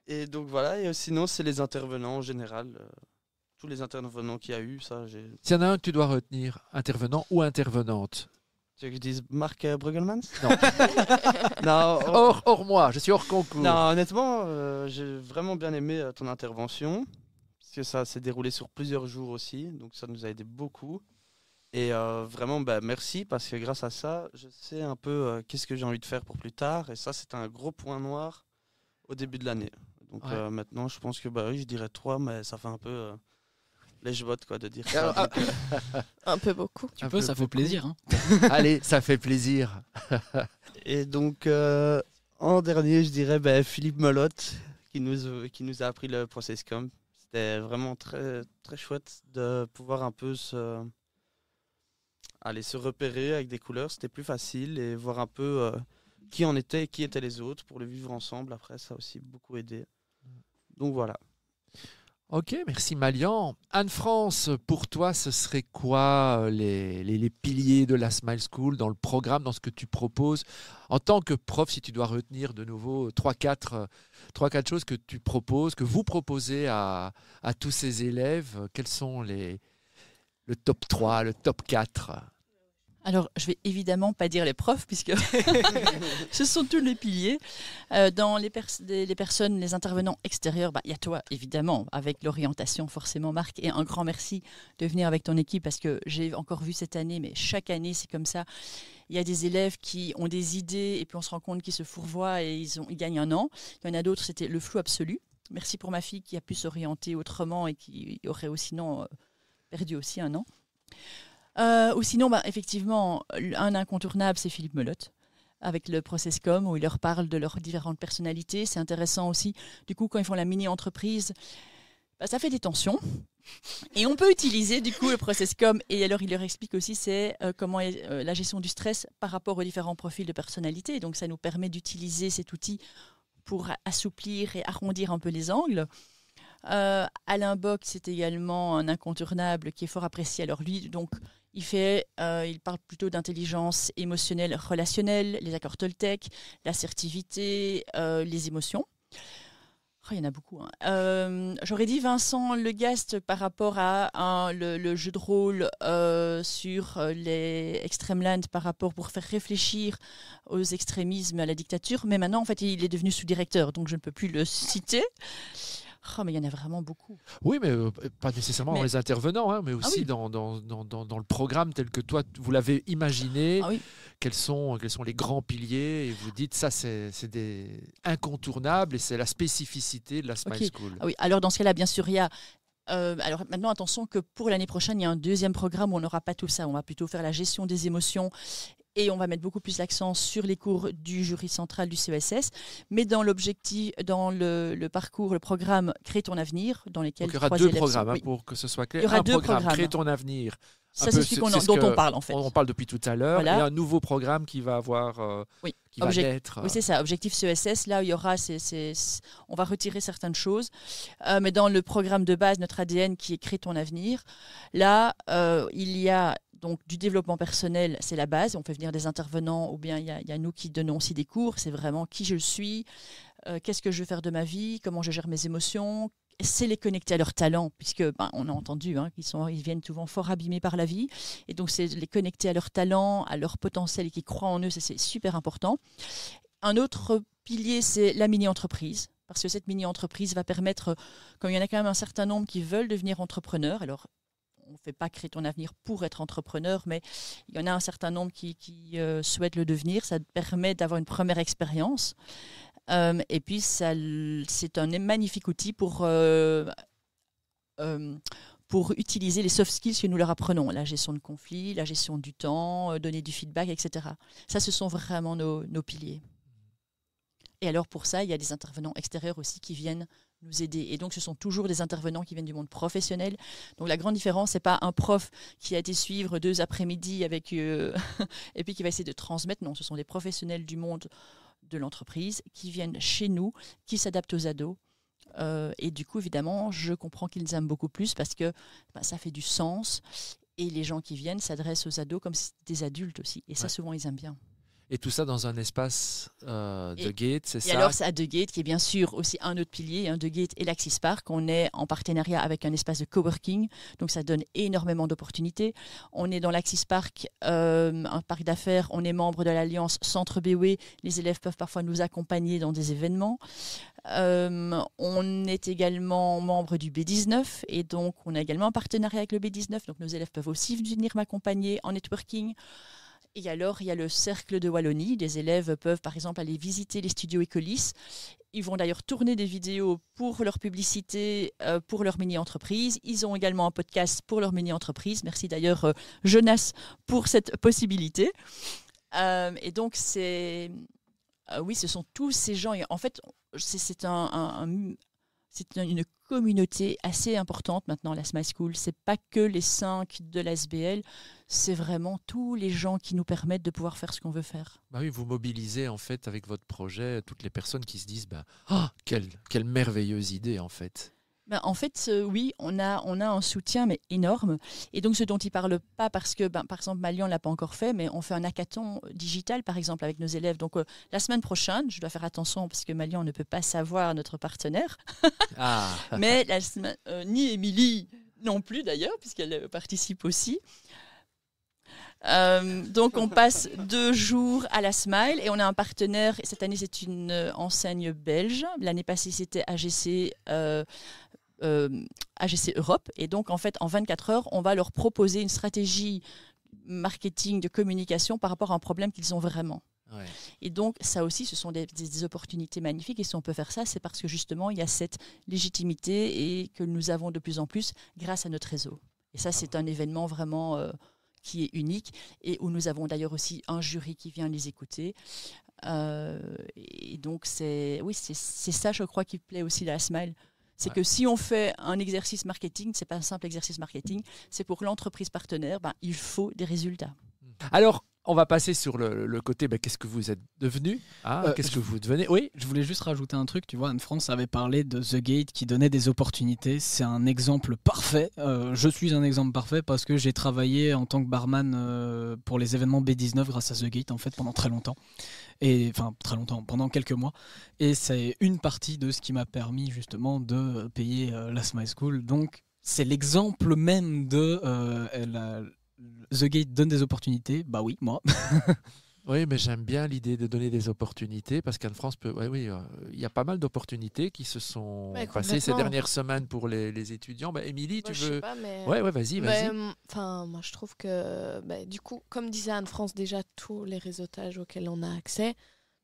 Et donc voilà, et sinon c'est les intervenants en général, tous les intervenants qu'il y a eu, ça j'ai... S'il y en a un que tu dois retenir, intervenant ou intervenante? Tu veux que je dise Marc Brueggelmans? Non. Non, hors moi, je suis hors concours. non, honnêtement, j'ai vraiment bien aimé ton intervention, parce que ça s'est déroulé sur plusieurs jours aussi, donc ça nous a aidé beaucoup. Et vraiment, merci, parce que grâce à ça, je sais un peu qu'est-ce que j'ai envie de faire pour plus tard, et ça, c'était un gros point noir au début de l'année. Donc maintenant, je pense que oui, je dirais 3, mais ça fait un peu lèche-botte quoi, de dire ça. Un peu beaucoup. Tu peux, ça fait plaisir. Hein. Allez, ça fait plaisir. Et donc, en dernier, je dirais Philippe Melotte, qui nous a appris le ProcessCom. C'était vraiment très, très chouette de pouvoir un peu se repérer avec des couleurs. C'était plus facile et voir un peu qui en était et qui étaient les autres pour le vivre ensemble. Après, ça a aussi beaucoup aidé. Donc voilà. Ok, merci Malian. Anne-France, pour toi, ce serait quoi les piliers de la Smile School dans le programme, dans ce que tu proposes? En tant que prof, si tu dois retenir de nouveau 3-4 choses que tu proposes, que vous proposez à tous ces élèves, quels sont le top 3, le top 4? Alors, je vais évidemment pas dire les profs, puisque ce sont tous les piliers. Dans les personnes, les intervenants extérieurs, il y a toi, évidemment, avec l'orientation, forcément, Marc. Et un grand merci de venir avec ton équipe, parce que j'ai encore vu cette année, mais chaque année, c'est comme ça. Il y a des élèves qui ont des idées, et puis on se rend compte qu'ils se fourvoient et ils gagnent un an. Il y en a d'autres, c'était le flou absolu. Merci pour ma fille qui a pu s'orienter autrement et qui aurait sinon perdu aussi un an. Ou sinon, effectivement, un incontournable, c'est Philippe Melotte, avec le ProcessCom, où il leur parle de leurs différentes personnalités. C'est intéressant aussi. Du coup, quand ils font la mini-entreprise, ça fait des tensions. Et on peut utiliser, du coup, le ProcessCom. Et alors, il leur explique aussi comment est la gestion du stress par rapport aux différents profils de personnalité. Donc, ça nous permet d'utiliser cet outil pour assouplir et arrondir un peu les angles. Alain Bock, c'est également un incontournable qui est fort apprécié. Alors lui, donc, il parle plutôt d'intelligence émotionnelle, relationnelle, les accords Toltec, l'assertivité, les émotions. Il y en a beaucoup. Hein. J'aurais dit Vincent Legast par rapport à le jeu de rôle sur les Extremeland pour faire réfléchir aux extrémismes, à la dictature. Mais maintenant, en fait, il est devenu sous-directeur, donc je ne peux plus le citer. Mais il y en a vraiment beaucoup. Oui, mais pas nécessairement dans les intervenants, hein, mais aussi dans le programme tel que toi, vous l'avez imaginé. Quels sont les grands piliers? Et vous dites, ça, c'est des incontournables et c'est la spécificité de la Smile School. Oui, alors dans ce cas-là, bien sûr, il y a... alors maintenant, attention que pour l'année prochaine, il y a un deuxième programme où on n'aura pas tout ça. On va plutôt faire la gestion des émotions. Et on va mettre beaucoup plus l'accent sur les cours du jury central du CESS, mais dans l'objectif, dans le parcours, le programme Crée ton avenir, dans lesquels donc, il y aura 2 programmes pour que ce soit clair. Il y aura 2 programmes. Crée ton avenir. Ça, c'est celui dont on parle en fait. On parle depuis tout à l'heure. Voilà. Il y a un nouveau programme qui va avoir, qui va naître. Oui, c'est ça. Objectif CESS. Là, il y aura, on va retirer certaines choses, mais dans le programme de base, notre ADN qui est Crée ton avenir. Là, il y a donc du développement personnel, c'est la base. On fait venir des intervenants, ou bien il y a nous qui donnons aussi des cours. C'est vraiment qui je suis, qu'est-ce que je veux faire de ma vie, comment je gère mes émotions, c'est les connecter à leurs talents, puisque on a entendu qu'ils viennent souvent fort abîmés par la vie. Et donc, c'est les connecter à leurs talents, à leur potentiel et qu'ils croient en eux, ça, c'est super important. Un autre pilier, c'est la mini-entreprise. Parce que cette mini-entreprise va permettre, quand il y en a quand même un certain nombre qui veulent devenir entrepreneurs, alors on ne fait pas créer ton avenir pour être entrepreneur, mais il y en a un certain nombre qui souhaitent le devenir. Ça permet d'avoir une première expérience. Et puis, c'est un magnifique outil pour utiliser les soft skills que nous leur apprenons. La gestion de conflits, la gestion du temps, donner du feedback, etc. Ça, ce sont vraiment nos piliers. Et alors, pour ça, il y a des intervenants extérieurs aussi qui viennent nous aider. Et donc, ce sont toujours des intervenants qui viennent du monde professionnel. Donc, la grande différence, ce n'est pas un prof qui a été suivre 2 après-midi et puis qui va essayer de transmettre. Non, ce sont des professionnels du monde de l'entreprise qui viennent chez nous, qui s'adaptent aux ados. Et du coup, évidemment, je comprends qu'ils aiment beaucoup plus parce que ça fait du sens. Et les gens qui viennent s'adressent aux ados comme si c'était des adultes aussi. Et ça, souvent, ils aiment bien. Et tout ça dans un espace de Gate, c'est ça? Et alors, c'est à De Gate, qui est bien sûr aussi un autre pilier. De Gate et l'Axis Park. On est en partenariat avec un espace de coworking. Donc, ça donne énormément d'opportunités. On est dans l'Axis Park, un parc d'affaires. On est membre de l'Alliance Centre BOE. Les élèves peuvent parfois nous accompagner dans des événements. On est également membre du B19. Et donc, on a également un partenariat avec le B19. Donc, nos élèves peuvent aussi venir m'accompagner en networking. Et alors, il y a le Cercle de Wallonie. Les élèves peuvent, par exemple, aller visiter les studios Ecolis. Ils vont d'ailleurs tourner des vidéos pour leur publicité, pour leur mini-entreprise. Ils ont également un podcast pour leur mini-entreprise. Merci d'ailleurs, Jonas, pour cette possibilité. Et donc, oui, ce sont tous ces gens. Et en fait, c'est une communauté assez importante maintenant, la Smile School. Ce n'est pas que les 5 de l'ASBL, c'est vraiment tous les gens qui nous permettent de pouvoir faire ce qu'on veut faire. Oui, vous mobilisez en fait avec votre projet toutes les personnes qui se disent quelle merveilleuse idée en fait. En fait, oui, on a un soutien mais énorme. Et donc, ce dont ils ne parlent pas, parce que, par exemple, Malian ne l'a pas encore fait, mais on fait un hackathon digital, par exemple, avec nos élèves. Donc, la semaine prochaine, je dois faire attention parce que Malian ne peut pas savoir notre partenaire. Mais ni Émilie non plus, d'ailleurs, puisqu'elle participe aussi. Donc, on passe 2 jours à la Smile et on a un partenaire. Cette année, c'est une enseigne belge. L'année passée, c'était AGC Europe. Et donc, en fait, en 24 heures, on va leur proposer une stratégie marketing de communication par rapport à un problème qu'ils ont vraiment. Ouais. Et donc, ça aussi, ce sont des opportunités magnifiques. Et si on peut faire ça, c'est parce que justement, il y a cette légitimité et que nous avons de plus en plus grâce à notre réseau. Et ça, c'est un événement vraiment qui est unique et où nous avons d'ailleurs aussi un jury qui vient les écouter. Et donc, c'est ça, je crois, qui plaît aussi à la Smile. C'est que si on fait un exercice marketing, ce n'est pas un simple exercice marketing, c'est pour l'entreprise partenaire, il faut des résultats. Alors, on va passer sur le côté, qu'est-ce que vous êtes devenu, qu'est-ce que vous devenez. Oui. Je voulais juste rajouter un truc, tu vois, Anne-France avait parlé de The Gate qui donnait des opportunités, c'est un exemple parfait, je suis un exemple parfait parce que j'ai travaillé en tant que barman pour les événements B19 grâce à The Gate en fait pendant très longtemps. Pendant quelques mois. Et c'est une partie de ce qui m'a permis justement de payer la Smile School. Donc c'est l'exemple même de The Gate donne des opportunités. Bah oui, moi. Oui, mais j'aime bien l'idée de donner des opportunités parce qu'Anne-France il y a pas mal d'opportunités qui se sont passées ces dernières semaines pour les étudiants. Émilie, tu veux... Je sais pas, mais... Ouais, vas-y. Moi, je trouve que, du coup, comme disait Anne-France, déjà, tous les réseautages auxquels on a accès,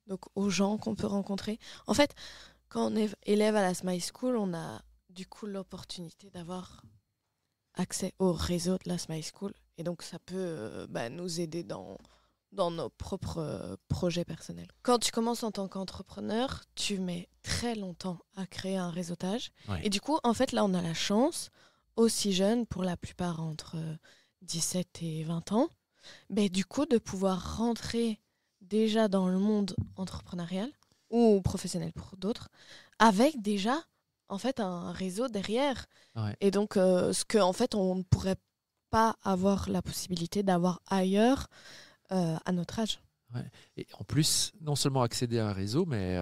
donc aux gens qu'on peut rencontrer. En fait, quand on est élève à la Smile School, on a du coup l'opportunité d'avoir accès au réseau de la Smile School. Et donc, ça peut nous aider dans nos propres projets personnels. Quand tu commences en tant qu'entrepreneur, tu mets très longtemps à créer un réseautage. Ouais. Et du coup, en fait, là, on a la chance, aussi jeune, pour la plupart entre 17 et 20 ans, du coup, de pouvoir rentrer déjà dans le monde entrepreneurial ou professionnel pour d'autres, avec déjà, en fait, un réseau derrière. Ouais. Et donc, ce qu'en fait, on ne pourrait pas avoir la possibilité d'avoir ailleurs à notre âge. Et en plus, non seulement accéder à un réseau, mais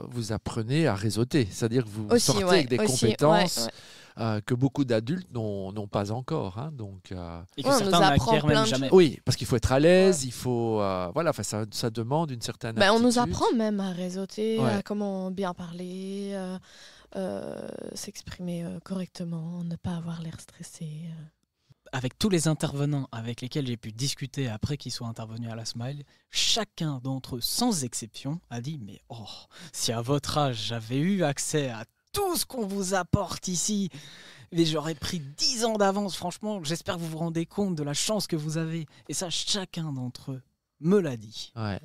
vous apprenez à réseauter. C'est-à-dire que vous Aussi, sortez ouais, avec des aussi, compétences ouais. que beaucoup d'adultes n'ont pas encore. Hein. Donc, Et que Ouais, on certains nous apprend n'acquièrent plein même de jamais. oui, parce qu'il faut être à l'aise, il faut... voilà, ça demande une certaine Ben, on nous aptitude. apprend même à réseauter, Ouais. à comment bien parler, s'exprimer correctement, ne pas avoir l'air stressé. Avec tous les intervenants avec lesquels j'ai pu discuter après qu'ils soient intervenus à la Smile, chacun d'entre eux, sans exception, a dit « Mais oh, si à votre âge, j'avais eu accès à tout ce qu'on vous apporte ici, mais j'aurais pris 10 ans d'avance, franchement, j'espère que vous vous rendez compte de la chance que vous avez. » Et ça, chacun d'entre eux me l'a dit. Ouais.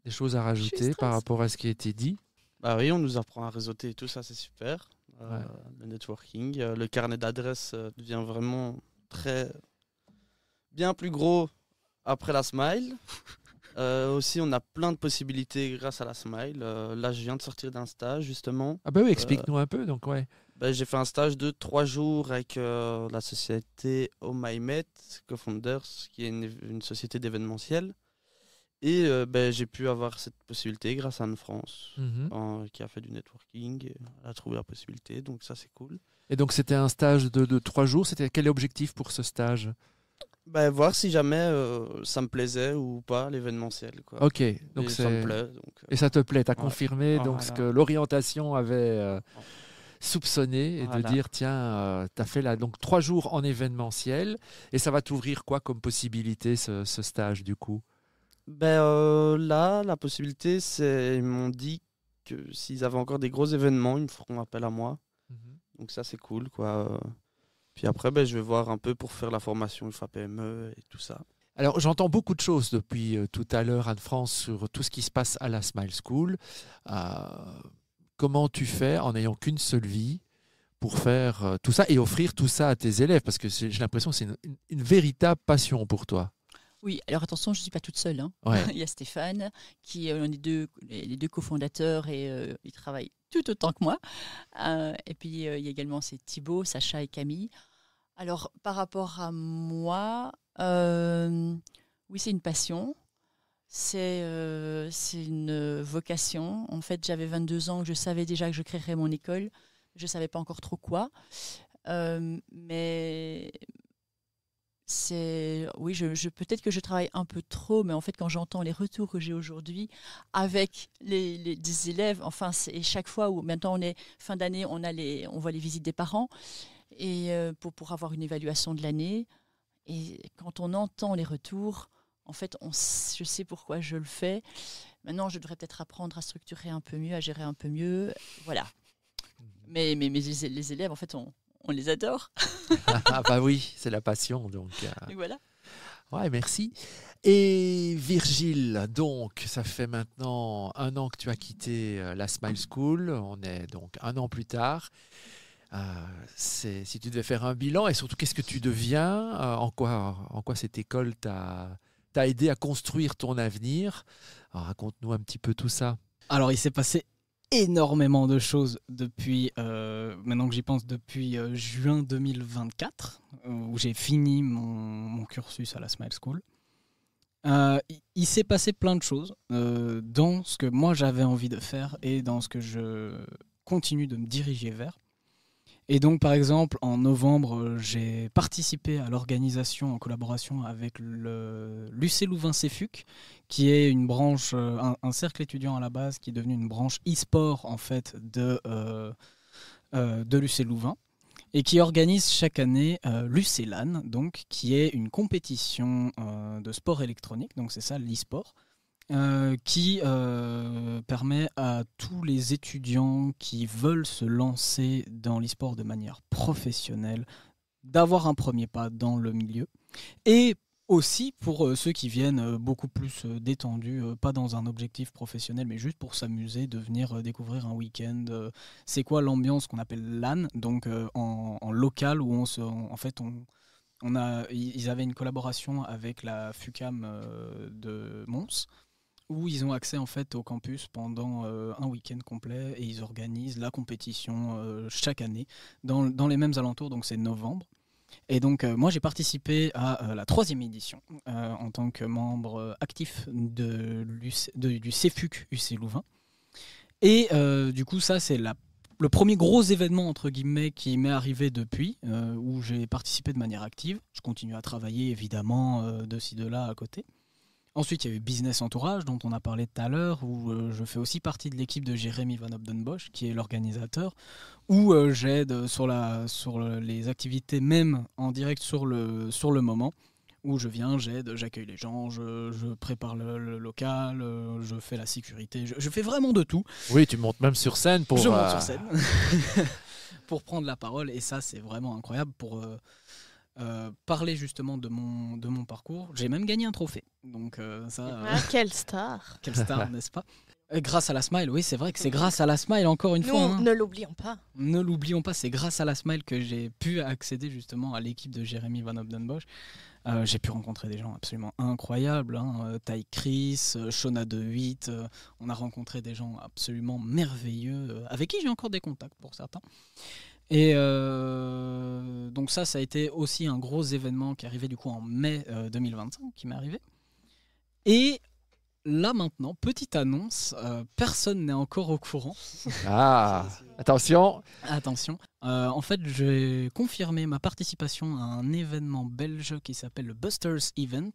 Des choses à rajouter par rapport à ce qui a été dit? Bah oui, on nous apprend à réseauter et tout ça, c'est super. Ouais. Le networking, le carnet d'adresses devient vraiment bien plus gros après la Smile. Aussi, on a plein de possibilités grâce à la Smile. Là, je viens de sortir d'un stage, justement. Ah bah oui, explique-nous un peu. Donc, ouais. J'ai fait un stage de 3 jours avec la société Oh My Met Co-Founders, qui est une société d'événementiel. Et j'ai pu avoir cette possibilité grâce à Anne-France, qui a fait du networking. Elle a trouvé la possibilité, donc ça, c'est cool. Et donc, c'était un stage de 3 jours. Quel est l'objectif pour ce stage? Voir si jamais ça me plaisait ou pas, l'événementiel. Quoi. Ok, donc et ça me plaît. Donc, et ça te plaît, tu as ouais. confirmé donc, ce que l'orientation avait soupçonné, et de dire, tiens, tu as fait là, donc 3 jours en événementiel, et ça va t'ouvrir quoi comme possibilité, ce stage, du coup? Là, la possibilité, c'est ils m'ont dit que s'ils avaient encore des gros événements, ils me feront appel à moi. Donc ça, c'est cool, quoi. Puis après, je vais voir un peu pour faire la formation UFA-PME et tout ça. Alors, j'entends beaucoup de choses depuis tout à l'heure, Anne-France, sur tout ce qui se passe à la Smile School. Comment tu fais en n'ayant qu'une seule vie pour faire tout ça et offrir tout ça à tes élèves? Parce que j'ai l'impression que c'est une véritable passion pour toi. Oui, alors attention, je ne suis pas toute seule. Hein. Ouais. Il y a Stéphane, qui est les deux cofondateurs, et il travaille tout autant que moi. Et puis, il y a également Thibaut, Sacha et Camille. Alors, par rapport à moi, oui, c'est une passion. C'est une vocation. En fait, j'avais 22 ans, je savais déjà que je créerais mon école. Je ne savais pas encore trop quoi. Mais... oui, peut-être que je travaille un peu trop, mais en fait, quand j'entends les retours que j'ai aujourd'hui avec des élèves, enfin, et chaque fois où maintenant on est fin d'année, on voit les visites des parents, et pour avoir une évaluation de l'année, et quand on entend les retours, en fait, je sais pourquoi je le fais. Maintenant, je devrais peut-être apprendre à structurer un peu mieux, à gérer un peu mieux, voilà. Mais les élèves, en fait, on les adore. Ah bah oui, c'est la passion. Donc voilà. Ouais, merci. Et Virgile, donc, ça fait maintenant 1 an que tu as quitté la Smile School. On est donc 1 an plus tard. Si tu devais faire un bilan, et surtout, qu'est-ce que tu deviens? En quoi cette école t'a aidé à construire ton avenir? Alors, raconte-nous un petit peu tout ça. Alors, il s'est passé énormément de choses depuis, maintenant que j'y pense, depuis juin 2024, où j'ai fini mon cursus à la Smile School. Il s'est passé plein de choses dans ce que moi j'avais envie de faire et dans ce que je continue de me diriger vers. Et donc, par exemple, en novembre, j'ai participé à l'organisation en collaboration avec l'UC Louvain-Cefuc, qui est une branche, un cercle étudiant à la base, qui est devenu une branche e-sport en fait de l'UC Louvain, et qui organise chaque année l'UC-LAN, donc, qui est une compétition de sport électronique, donc c'est ça l'e-sport. Qui permet à tous les étudiants qui veulent se lancer dans l'e-sport de manière professionnelle d'avoir un premier pas dans le milieu, et aussi pour ceux qui viennent beaucoup plus détendus, pas dans un objectif professionnel mais juste pour s'amuser, de venir découvrir un week-end. C'est quoi l'ambiance qu'on appelle LAN, donc en local, où ils avaient une collaboration avec la FUCAM de Mons, où ils ont accès en fait au campus pendant un week-end complet, et ils organisent la compétition chaque année dans les mêmes alentours, donc c'est novembre. Et donc, moi, j'ai participé à la 3e édition en tant que membre actif du CEFUC UC Louvain. Et du coup, ça, c'est le premier gros événement, entre guillemets, qui m'est arrivé depuis, où j'ai participé de manière active. Je continue à travailler, évidemment, de ci, de là, à côté. Ensuite, il y a eu Business Entourage, dont on a parlé tout à l'heure, où je fais aussi partie de l'équipe de Jérémy Van Obdenbosch, qui est l'organisateur, où j'aide sur les activités même en direct sur le moment, où je viens, j'aide, j'accueille les gens, je prépare le local, je fais la sécurité, je fais vraiment de tout. Oui, tu montes même sur scène pour... Je monte sur scène pour prendre la parole, et ça, c'est vraiment incroyable pour... parler justement de mon parcours. J'ai même gagné un trophée. Donc quelle star. Quelle star, n'est-ce pas? Grâce à la Smile, oui, c'est vrai que c'est grâce à la Smile, encore une fois. Hein. Ne l'oublions pas. Ne l'oublions pas, c'est grâce à la Smile que j'ai pu accéder justement à l'équipe de Jérémy Van Obdenbosch. J'ai pu rencontrer des gens absolument incroyables. Ty Chris, Shona de 8. On a rencontré des gens absolument merveilleux, avec qui j'ai encore des contacts pour certains. Et donc ça a été aussi un gros événement qui est arrivé du coup en mai 2025, qui m'est arrivé. Et là maintenant, petite annonce, personne n'est encore au courant. Ah, attention. Attention. En fait, j'ai confirmé ma participation à un événement belge qui s'appelle le Busters Event,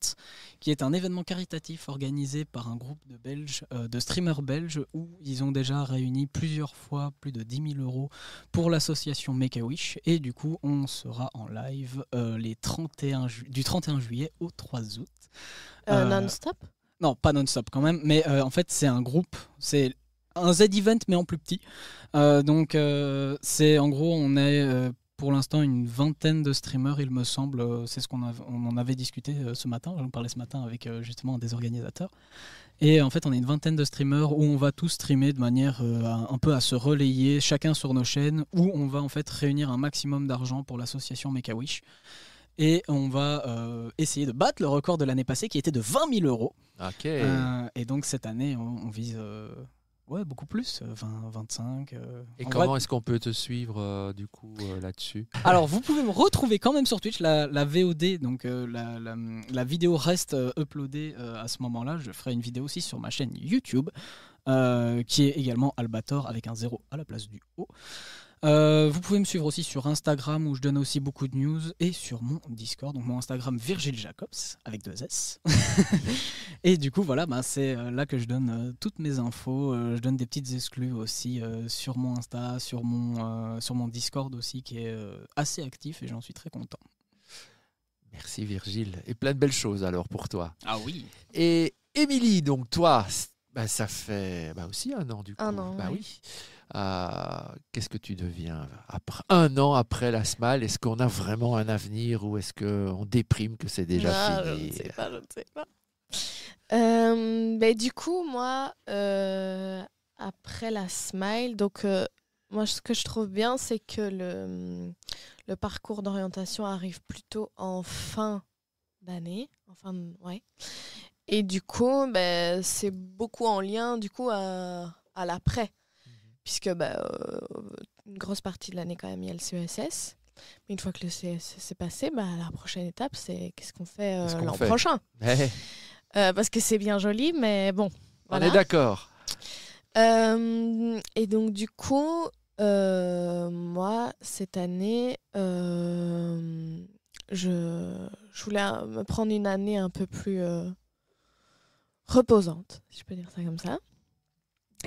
qui est un événement caritatif organisé par un groupe de Belges, de streamers belges, où ils ont déjà réuni plusieurs fois plus de 10 000 € pour l'association Make-A-Wish. Et du coup, on sera en live du 31 juillet au 3 août. Non-stop? Non, pas non-stop quand même, mais en fait, c'est un groupe, c'est un Z-Event, mais en plus petit. Donc, c'est en gros, on est pour l'instant une vingtaine de streamers, il me semble. C'est ce on en avait discuté ce matin. J'en parlais ce matin avec justement un des organisateurs. Et en fait, on est une vingtaine de streamers où on va tous streamer de manière un peu à se relayer, chacun sur nos chaînes, où on va en fait réunir un maximum d'argent pour l'association Make-A-Wish. Et on va essayer de battre le record de l'année passée qui était de 20 000 €. Ok. Et donc cette année, on vise beaucoup plus, 20, 25. Et comment est-ce qu'on peut te suivre du coup là-dessus? Alors vous pouvez me retrouver quand même sur Twitch, la VOD, donc la vidéo reste uploadée à ce moment-là. Je ferai une vidéo aussi sur ma chaîne YouTube, qui est également Albator avec un 0 à la place du O. Vous pouvez me suivre aussi sur Instagram où je donne aussi beaucoup de news, et sur mon Discord, donc mon Instagram Virgile Jacobs avec 2 S. Et du coup voilà, c'est là que je donne toutes mes infos. Je donne des petites exclus aussi sur mon Insta, sur mon Discord aussi qui est assez actif, et j'en suis très content. Merci Virgile. Et plein de belles choses alors pour toi. Ah oui. Et Émilie, donc toi, ça fait aussi 1 an du coup. 1 an, oui. Qu'est-ce que tu deviens après 1 an après la Smile? Est-ce qu'on a vraiment un avenir, ou est-ce qu'on déprime que c'est déjà fini? Je ne sais pas. Du coup, moi, après la Smile, donc moi, ce que je trouve bien, c'est que le parcours d'orientation arrive plutôt en fin d'année. Et du coup, c'est beaucoup en lien du coup à l'après. Puisque une grosse partie de l'année, quand même, il y a le CESS. Mais une fois que le CESS est passé, la prochaine étape, c'est qu'est-ce qu'on fait l'an prochain. Parce que c'est bien joli, mais bon. Voilà. On est d'accord. Et donc, du coup, moi, cette année, je voulais me prendre une année un peu plus reposante, si je peux dire ça comme ça.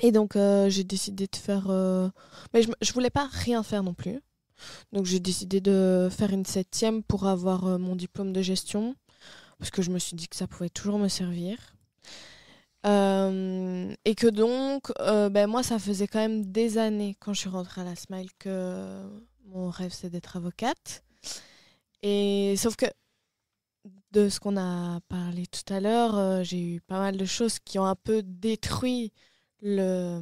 Et donc, j'ai décidé de faire... Mais je voulais pas rien faire non plus. Donc, j'ai décidé de faire une 7e pour avoir mon diplôme de gestion. Parce que je me suis dit que ça pouvait toujours me servir. Et que donc, moi, ça faisait quand même des années, quand je suis rentrée à la Smile, que mon rêve, c'est d'être avocate. Et sauf que, de ce qu'on a parlé tout à l'heure, j'ai eu pas mal de choses qui ont un peu détruit le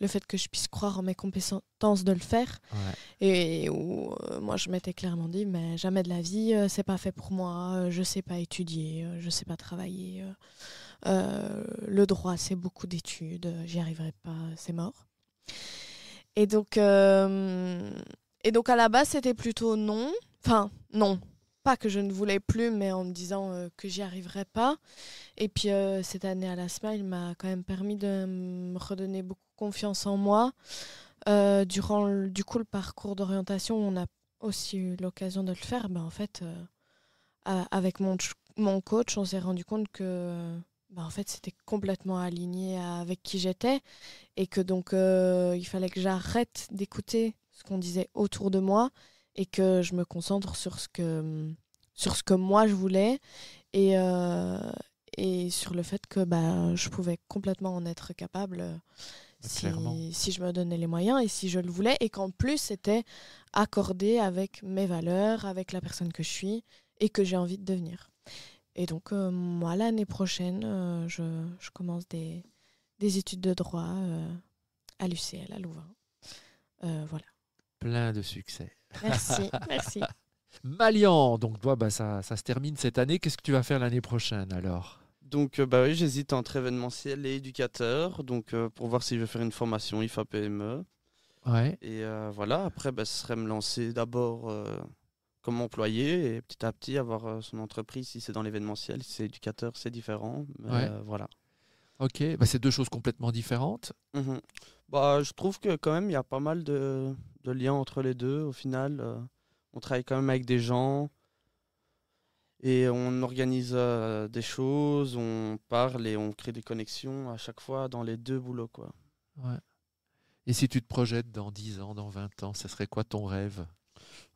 fait que je puisse croire en mes compétences de le faire. Ouais. Et où moi je m'étais clairement dit, mais jamais de la vie, c'est pas fait pour moi, je sais pas étudier, je sais pas travailler, le droit c'est beaucoup d'études, j'y arriverai pas, c'est mort. Et donc à la base c'était plutôt non, non, pas que je ne voulais plus, mais en me disant que j'y arriverais pas. Et puis cette année à la Smile m'a quand même permis de me redonner beaucoup confiance en moi. Durant du coup le parcours d'orientation, on a aussi eu l'occasion de le faire. En fait, avec mon coach, on s'est rendu compte que en fait, c'était complètement aligné avec qui j'étais et que donc il fallait que j'arrête d'écouter ce qu'on disait autour de moi et que je me concentre sur ce que moi je voulais et sur le fait que je pouvais complètement en être capable si je me donnais les moyens et si je le voulais, et qu'en plus c'était accordé avec mes valeurs, avec la personne que je suis et que j'ai envie de devenir. Et donc moi l'année prochaine je commence des études de droit à l'UCL à Louvain. Voilà. Plein de succès. Merci, merci. Malian, donc toi, ça se termine cette année. Qu'est-ce que tu vas faire l'année prochaine alors? Donc oui, j'hésite entre événementiel et éducateur, donc pour voir si je vais faire une formation IFA-PME. Ouais. Et voilà, après, ce serait me lancer d'abord comme employé et petit à petit avoir son entreprise si c'est dans l'événementiel. Si c'est éducateur, c'est différent. Mais, voilà. Ok, c'est deux choses complètement différentes. Mm-hmm. Je trouve que quand même, il y a pas mal de liens entre les deux. Au final, on travaille quand même avec des gens et on organise des choses, on parle et on crée des connexions à chaque fois dans les deux boulots, quoi. Ouais. Et si tu te projettes dans 10 ans, dans 20 ans, ce serait quoi ton rêve?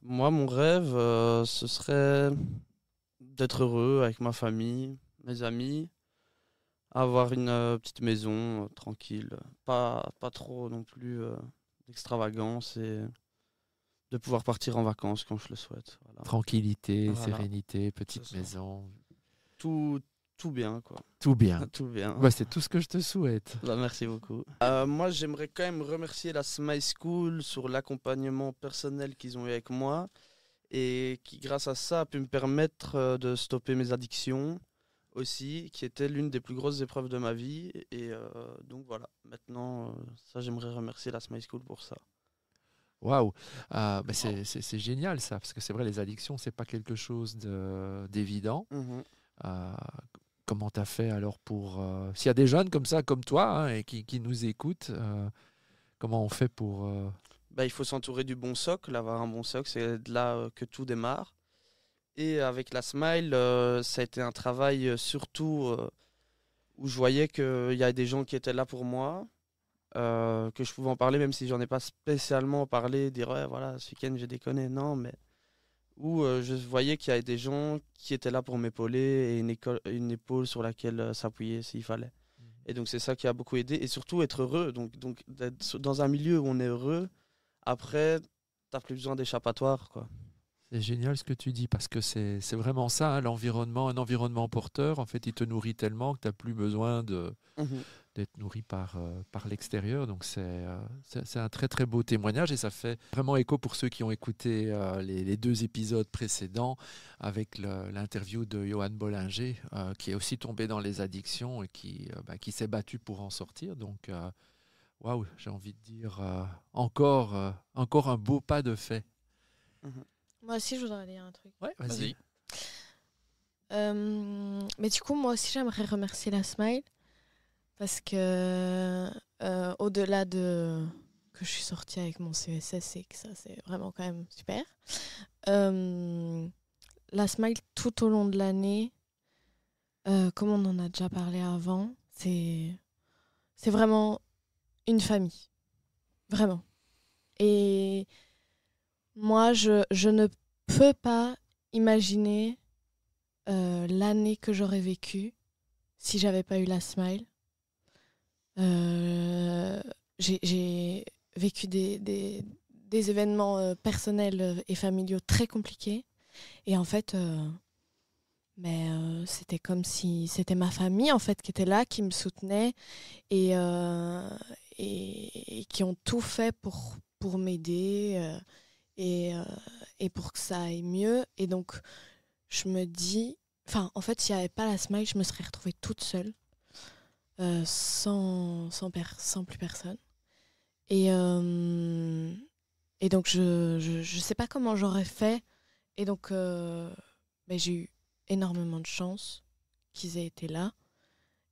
Moi, mon rêve, ce serait d'être heureux avec ma famille, mes amis, avoir une petite maison tranquille, pas trop non plus d'extravagance et de pouvoir partir en vacances quand je le souhaite. Voilà. Tranquillité, Voilà. Sérénité, petite maison. Tout bien, quoi. Tout bien. Tout bien. C'est tout ce que je te souhaite. Merci beaucoup. Moi, j'aimerais quand même remercier la Smile School sur l'accompagnement personnel qu'ils ont eu avec moi et qui, grâce à ça, a pu me permettre de stopper mes addictions aussi, qui était l'une des plus grosses épreuves de ma vie. Et donc voilà, maintenant, ça, j'aimerais remercier la Smile School pour ça. Waouh, c'est génial ça, parce que c'est vrai, les addictions, c'est pas quelque chose d'évident. Comment tu as fait alors pour... S'il y a des jeunes comme ça, comme toi, et qui nous écoutent, comment on fait pour... Il faut s'entourer du bon socle, avoir un bon socle, c'est de là que tout démarre. Et avec la Smile, ça a été un travail surtout où je voyais qu'il y a des gens qui étaient là pour moi, que je pouvais en parler, même si j'en ai pas spécialement parlé, dire ouais, voilà, ce week-end j'ai déconné, non, mais où je voyais qu'il y avait des gens qui étaient là pour m'épauler et une épaule sur laquelle s'appuyer s'il fallait. Et donc c'est ça qui a beaucoup aidé, et surtout être heureux, donc d'être dans un milieu où on est heureux, après t'as plus besoin d'échappatoire, quoi. C'est génial ce que tu dis, parce que c'est vraiment ça, hein, l'environnement, un environnement porteur, en fait, il te nourrit tellement que tu n'as plus besoin d'être nourri par l'extérieur. Donc c'est un très très beau témoignage, et ça fait vraiment écho pour ceux qui ont écouté les 2 épisodes précédents avec l'interview de Johan Bollinger, qui est aussi tombé dans les addictions et qui s'est battu pour en sortir. Donc waouh, j'ai envie de dire encore un beau pas de fait. Moi aussi, je voudrais dire un truc. Ouais, vas-y. Mais du coup, moi aussi, j'aimerais remercier la Smile parce que au-delà de que je suis sortie avec mon CESS et que ça, c'est vraiment quand même super, la Smile, tout au long de l'année, comme on en a déjà parlé avant, c'est vraiment une famille. Vraiment. Et moi, je ne peux pas imaginer l'année que j'aurais vécue si j'avais pas eu la Smile. J'ai vécu des événements personnels et familiaux très compliqués. Et en fait, c'était comme si c'était ma famille en fait qui était là, qui me soutenait et qui ont tout fait pour m'aider. Et pour que ça aille mieux. Et donc, je me dis... en fait, s'il n'y avait pas la Smile, je me serais retrouvée toute seule, sans plus personne. Et donc, je ne sais pas comment j'aurais fait Et donc, j'ai eu énormément de chance qu'ils aient été là.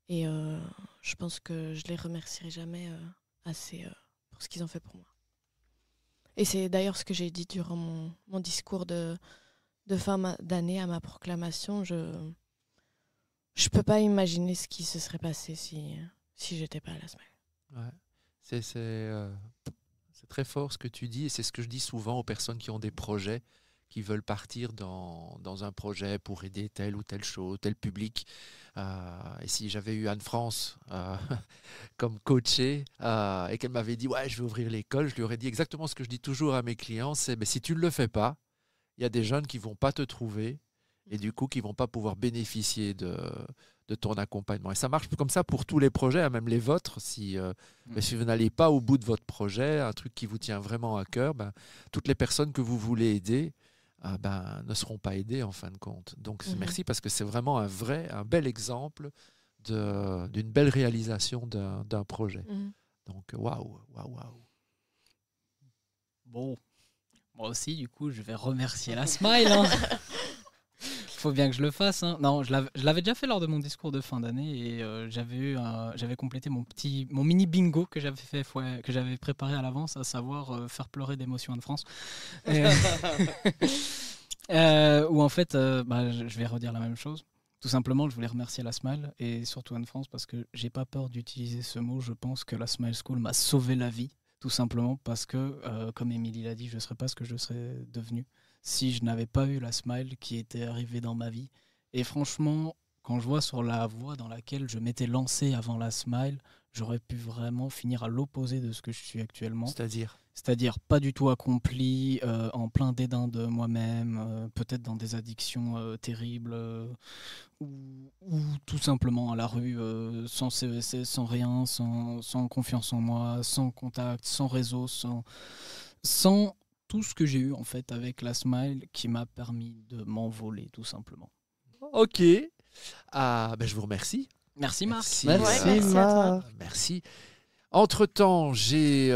Et je pense que je les remercierai jamais assez pour ce qu'ils ont fait pour moi. Et c'est d'ailleurs ce que j'ai dit durant mon discours de fin d'année à ma proclamation. Je peux pas imaginer ce qui se serait passé si j'étais pas à la Smile. Ouais. C'est très fort ce que tu dis, et c'est ce que je dis souvent aux personnes qui ont des projets, qui veulent partir dans un projet pour aider telle ou telle chose, tel public. Et si j'avais eu Anne-France comme coachée et qu'elle m'avait dit « Ouais, je vais ouvrir l'école », je lui aurais dit exactement ce que je dis toujours à mes clients, c'est « Si tu ne le fais pas, il y a des jeunes qui ne vont pas te trouver et du coup qui ne vont pas pouvoir bénéficier de ton accompagnement. » Et ça marche comme ça pour tous les projets, même les vôtres. Mais si vous n'allez pas au bout de votre projet, un truc qui vous tient vraiment à cœur, toutes les personnes que vous voulez aider ne seront pas aidées en fin de compte. Donc merci, parce que c'est vraiment un bel exemple d'une belle réalisation d'un projet. Donc waouh. Bon, moi aussi, du coup, je vais remercier la Smile. Hein. Il faut bien que je le fasse. Hein. Non, je l'avais déjà fait lors de mon discours de fin d'année, et j'avais complété mon mini bingo que j'avais préparé à l'avance, à savoir faire pleurer d'émotion Anne-France. Où en fait, je vais redire la même chose. Tout simplement, je voulais remercier la Smile et surtout Anne-France, parce que j'ai pas peur d'utiliser ce mot. Je pense que la Smile School m'a sauvé la vie, tout simplement parce que, comme Émilie l'a dit, je ne serais pas ce que je serais devenu si je n'avais pas eu la Smile qui était arrivée dans ma vie. Et franchement, quand je vois sur la voie dans laquelle je m'étais lancé avant la Smile, j'aurais pu vraiment finir à l'opposé de ce que je suis actuellement. C'est-à-dire pas du tout accompli, en plein dédain de moi-même, peut-être dans des addictions terribles, ou tout simplement à la rue, sans CESS, sans rien, sans confiance en moi, sans contact, sans réseau, sans tout ce que j'ai eu en fait avec la Smile, qui m'a permis de m'envoler tout simplement. Ok. Je vous remercie. Merci Marc. Merci à toi. Merci. Entre-temps, j'ai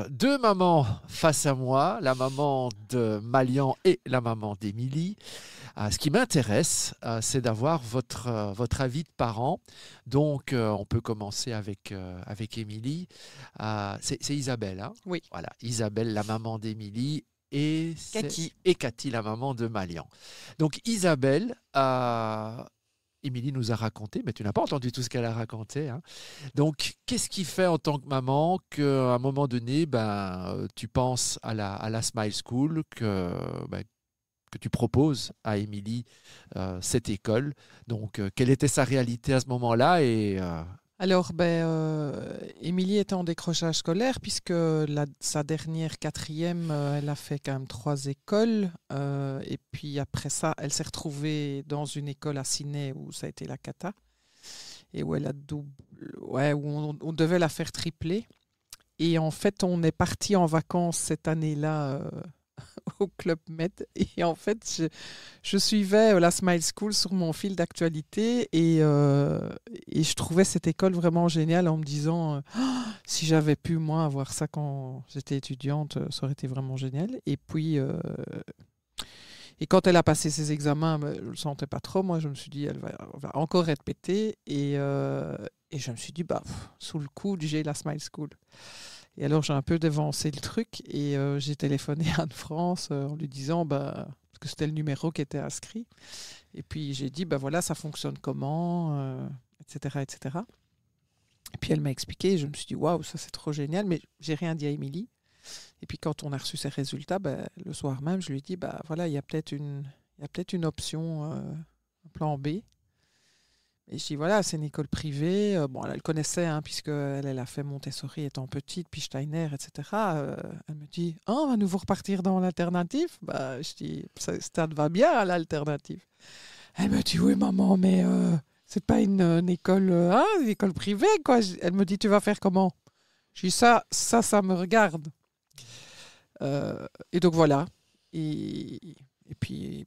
deux mamans face à moi, la maman de Malian et la maman d'Émilie. Ce qui m'intéresse, c'est d'avoir votre avis de parents. Donc, on peut commencer avec Émilie. C'est Isabelle, hein? Oui. Voilà, Isabelle, la maman d'Émilie, et Cathy, la maman de Malian. Donc, Isabelle, Émilie nous a raconté, mais tu n'as pas entendu tout ce qu'elle a raconté. Hein. Donc, qu'est-ce qui fait en tant que maman qu'à un moment donné, tu penses à la Smile School, que tu proposes à Émilie cette école. Donc, quelle était sa réalité à ce moment-là Alors, Émilie était en décrochage scolaire puisque sa dernière 4e, elle a fait quand même 3 écoles. Et puis après ça, elle s'est retrouvée dans une école à Ciney où ça a été la cata. Et où où on devait la faire tripler. Et en fait, on est parti en vacances cette année-là au Club Med. Et en fait, je suivais la Smile School sur mon fil d'actualité et je trouvais cette école vraiment géniale en me disant si j'avais pu, moi, avoir ça quand j'étais étudiante, ça aurait été vraiment génial. Et puis, et quand elle a passé ses examens, je ne le sentais pas trop. Moi, je me suis dit, elle va encore être pétée. Et je me suis dit, sous le coup, j'ai la Smile School. Et alors, j'ai un peu dévancé le truc et j'ai téléphoné à Anne-France en lui disant, parce que c'était le numéro qui était inscrit. Et puis, j'ai dit, voilà, ça fonctionne comment, etc., etc. Et puis, elle m'a expliqué et je me suis dit, waouh, ça, c'est trop génial. Mais j'ai rien dit à Émilie. Et puis, quand on a reçu ses résultats, le soir même, je lui ai dit, voilà, il y a peut-être une option, un plan B. Et je dis, voilà, c'est une école privée. Elle le connaissait, hein, puisqu'elle a fait Montessori étant petite, puis Steiner, etc. Elle me dit, on va nouveau repartir dans l'alternative. Je dis, ça te va bien, l'alternative. Elle me dit, oui, maman, mais c'est pas une école, une école privée, quoi. Elle me dit, tu vas faire comment? Je dis, ça me regarde. Et donc, voilà. Et puis,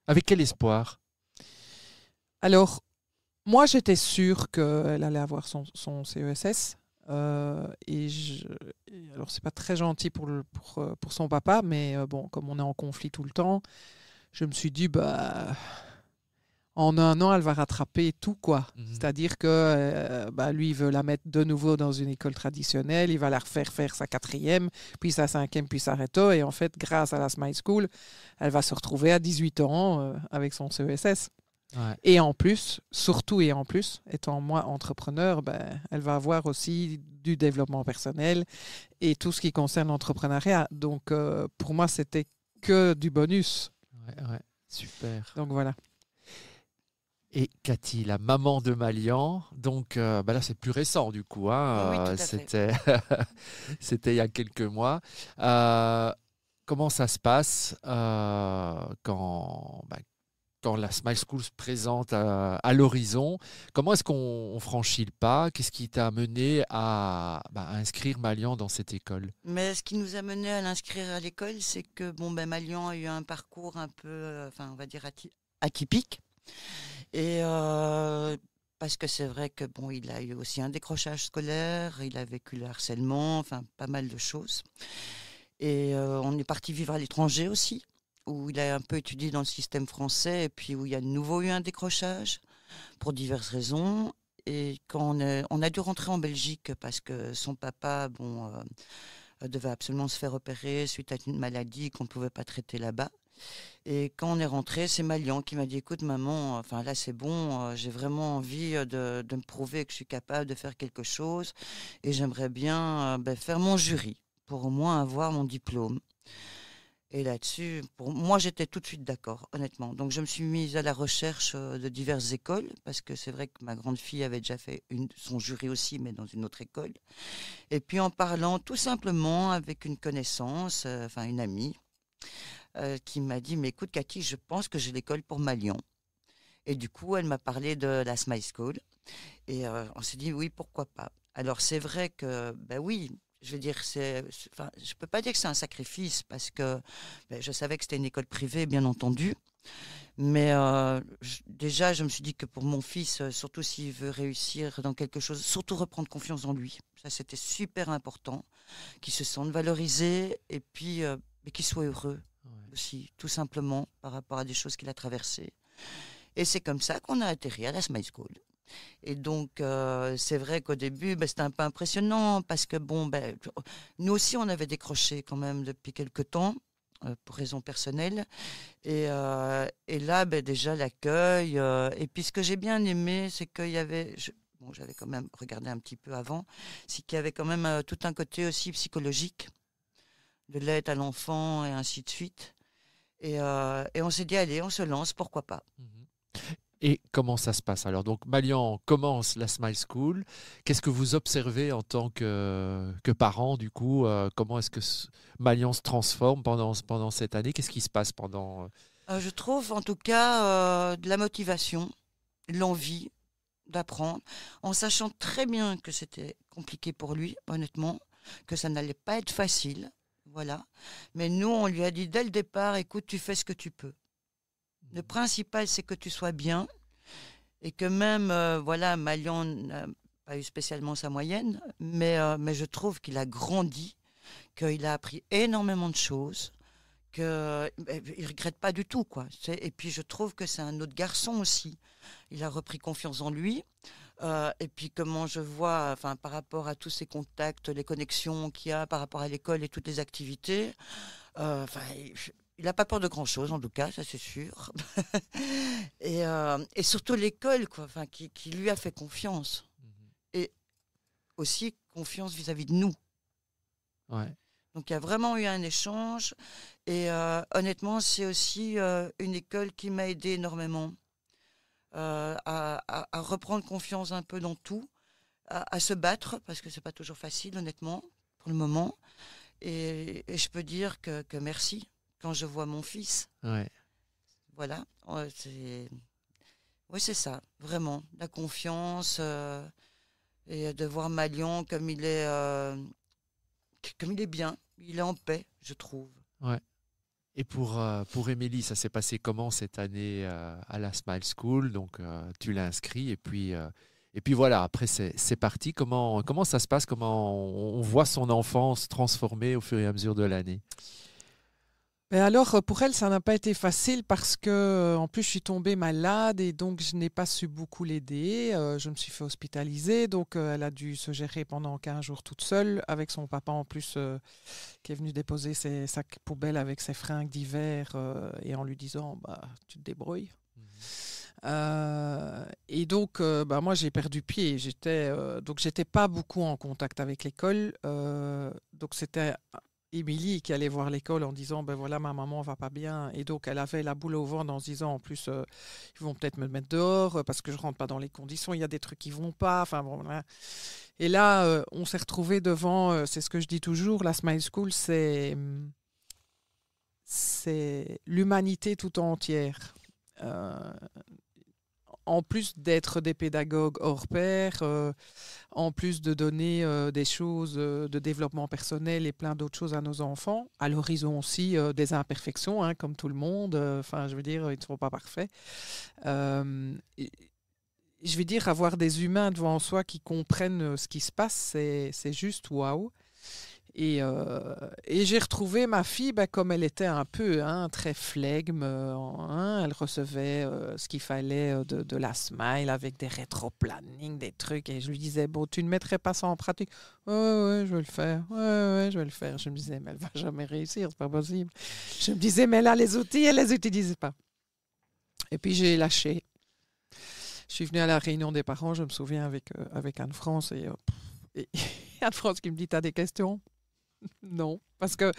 Avec quel espoir? Alors, moi, j'étais sûre qu'elle allait avoir son CESS. Alors, c'est pas très gentil pour son papa, mais bon, comme on est en conflit tout le temps, je me suis dit, en un an, elle va rattraper tout, quoi. C'est-à-dire que lui, il veut la mettre de nouveau dans une école traditionnelle, il va la refaire faire sa 4e, puis sa 5e, puis sa réto. Et en fait, grâce à la Smile School, elle va se retrouver à 18 ans avec son CESS. Ouais. Et en plus, étant moi entrepreneur, elle va avoir aussi du développement personnel et tout ce qui concerne l'entrepreneuriat. Donc, pour moi, c'était que du bonus. Ouais, super. Donc, voilà. Et Cathy, la maman de Malian, donc là c'est plus récent du coup, hein, Oui, tout à c'était c'était il y a quelques mois. Comment ça se passe quand la Smile School se présente à l'horizon? Comment est-ce qu'on franchit le pas? Qu'est-ce qui t'a amené à inscrire Malian dans cette école? Mais ce qui nous a mené à l'inscrire à l'école, c'est que Malian a eu un parcours un peu, on va dire atypique. Et parce que c'est vrai que il a eu aussi un décrochage scolaire, il a vécu le harcèlement, pas mal de choses. Et on est parti vivre à l'étranger aussi, où il a un peu étudié dans le système français, et puis où il y a de nouveau eu un décrochage pour diverses raisons. Et quand on a dû rentrer en Belgique parce que son papa, devait absolument se faire opérer suite à une maladie qu'on ne pouvait pas traiter là-bas. Et quand on est rentré, c'est Malian qui m'a dit, écoute maman, là c'est bon, j'ai vraiment envie de me prouver que je suis capable de faire quelque chose et j'aimerais bien faire mon jury pour au moins avoir mon diplôme. Et là-dessus, pour moi, j'étais tout de suite d'accord, honnêtement. Donc, je me suis mise à la recherche de diverses écoles, parce que c'est vrai que ma grande fille avait déjà fait son jury aussi, mais dans une autre école. Et puis, en parlant tout simplement avec une connaissance, une amie, qui m'a dit, mais écoute, Cathy, je pense que j'ai l'école pour Malian. Et du coup, elle m'a parlé de la Smile School. Et on s'est dit, oui, pourquoi pas. Alors, c'est vrai que, oui, je veux dire, je peux pas dire que c'est un sacrifice parce que je savais que c'était une école privée, bien entendu. Mais déjà, je me suis dit que pour mon fils, surtout s'il veut réussir dans quelque chose, surtout reprendre confiance en lui. Ça, c'était super important, qu'il se sente valorisé et puis qu'il soit heureux aussi, tout simplement, par rapport à des choses qu'il a traversées. Et c'est comme ça qu'on a atterri à la Smile School. Et donc, c'est vrai qu'au début, c'était un peu impressionnant parce que, nous aussi, on avait décroché quand même depuis quelques temps, pour raisons personnelles. Et là, déjà, l'accueil. Et puis, ce que j'ai bien aimé, c'est qu'il y avait... j'avais quand même regardé un petit peu avant, c'est qu'il y avait quand même tout un côté aussi psychologique, de l'aide à l'enfant et ainsi de suite. Et on s'est dit, allez, on se lance, pourquoi pas. Et comment ça se passe alors? Donc Malian commence la Smile School. Qu'est-ce que vous observez en tant que parent du coup? Comment est-ce que Malian se transforme pendant cette année? Qu'est-ce qui se passe pendant... Je trouve en tout cas de la motivation, l'envie d'apprendre, en sachant très bien que c'était compliqué pour lui, honnêtement, que ça n'allait pas être facile. Voilà. Mais nous, on lui a dit dès le départ, écoute, tu fais ce que tu peux. Le principal, c'est que tu sois bien et que même, Malian n'a pas eu spécialement sa moyenne, mais je trouve qu'il a grandi, qu'il a appris énormément de choses, qu'il ne regrette pas du tout, quoi. Et puis, je trouve que c'est un autre garçon aussi. Il a repris confiance en lui. Et puis, comment je vois, par rapport à tous ses contacts, les connexions qu'il y a par rapport à l'école et toutes les activités, il n'a pas peur de grand-chose, en tout cas, ça c'est sûr. et surtout l'école, quoi, qui lui a fait confiance. Et aussi confiance vis-à-vis de nous. Ouais. Donc il y a vraiment eu un échange. Et honnêtement, c'est aussi une école qui m'a aidé énormément à reprendre confiance un peu dans tout, à se battre, parce que c'est pas toujours facile, honnêtement, pour le moment. Et je peux dire que merci. Quand je vois mon fils, voilà, c'est ça, vraiment, la confiance et de voir Malian comme il est bien, il est en paix, je trouve. Ouais. Et pour Émilie, ça s'est passé comment cette année à la Smile School? Donc tu l'as inscrit et puis Et puis voilà, après c'est parti. Comment ça se passe? Comment on voit son enfant se transformer au fur et à mesure de l'année? Mais alors, pour elle, ça n'a pas été facile parce que, en plus, je suis tombée malade et donc je n'ai pas su beaucoup l'aider. Je me suis fait hospitaliser, donc elle a dû se gérer pendant 15 jours toute seule, avec son papa en plus, qui est venu déposer ses sacs poubelles avec ses fringues d'hiver et en lui disant, bah, tu te débrouilles. Et donc, moi, j'ai perdu pied. Donc, j'étais pas beaucoup en contact avec l'école. Donc, c'était Émilie qui allait voir l'école en disant ben voilà, ma maman va pas bien, et donc elle avait la boule au ventre en se disant en plus ils vont peut-être me mettre dehors parce que je rentre pas dans les conditions, il y a des trucs qui vont pas, enfin bon voilà. Et là on s'est retrouvé devant c'est ce que je dis toujours, la Smile School c'est l'humanité tout entière. En plus d'être des pédagogues hors pair, en plus de donner des choses de développement personnel et plein d'autres choses à nos enfants. Alors, ils ont aussi des imperfections, hein, comme tout le monde. Enfin, je veux dire, ils ne sont pas parfaits. Je veux dire, avoir des humains devant soi qui comprennent ce qui se passe, c'est juste waouh. Et j'ai retrouvé ma fille comme elle était un peu, hein, très flegme. Elle recevait ce qu'il fallait de la Smile avec des rétro-planning, des trucs. Et je lui disais, bon, tu ne mettrais pas ça en pratique? Ouais, je vais le faire. Ouais, je vais le faire. Je me disais, mais elle ne va jamais réussir, c'est pas possible. Je me disais, mais elle a les outils, elle ne les utilise pas. Et puis j'ai lâché. Je suis venue à la réunion des parents, je me souviens, avec Anne-France. Et Anne-France qui me dit, t'as des questions? Non, parce que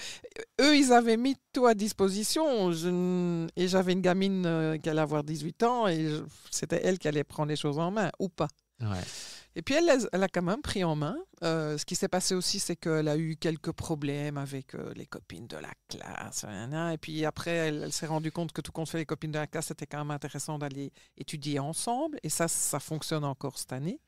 eux, ils avaient mis tout à disposition. Et j'avais une gamine qui allait avoir 18 ans et c'était elle qui allait prendre les choses en main, ou pas. Ouais. Et puis, elle a quand même pris en main. Ce qui s'est passé aussi, c'est qu'elle a eu quelques problèmes avec les copines de la classe. Et puis après, elle s'est rendue compte que tout compte fait, les copines de la classe, c'était quand même intéressant d'aller étudier ensemble. Et ça fonctionne encore cette année.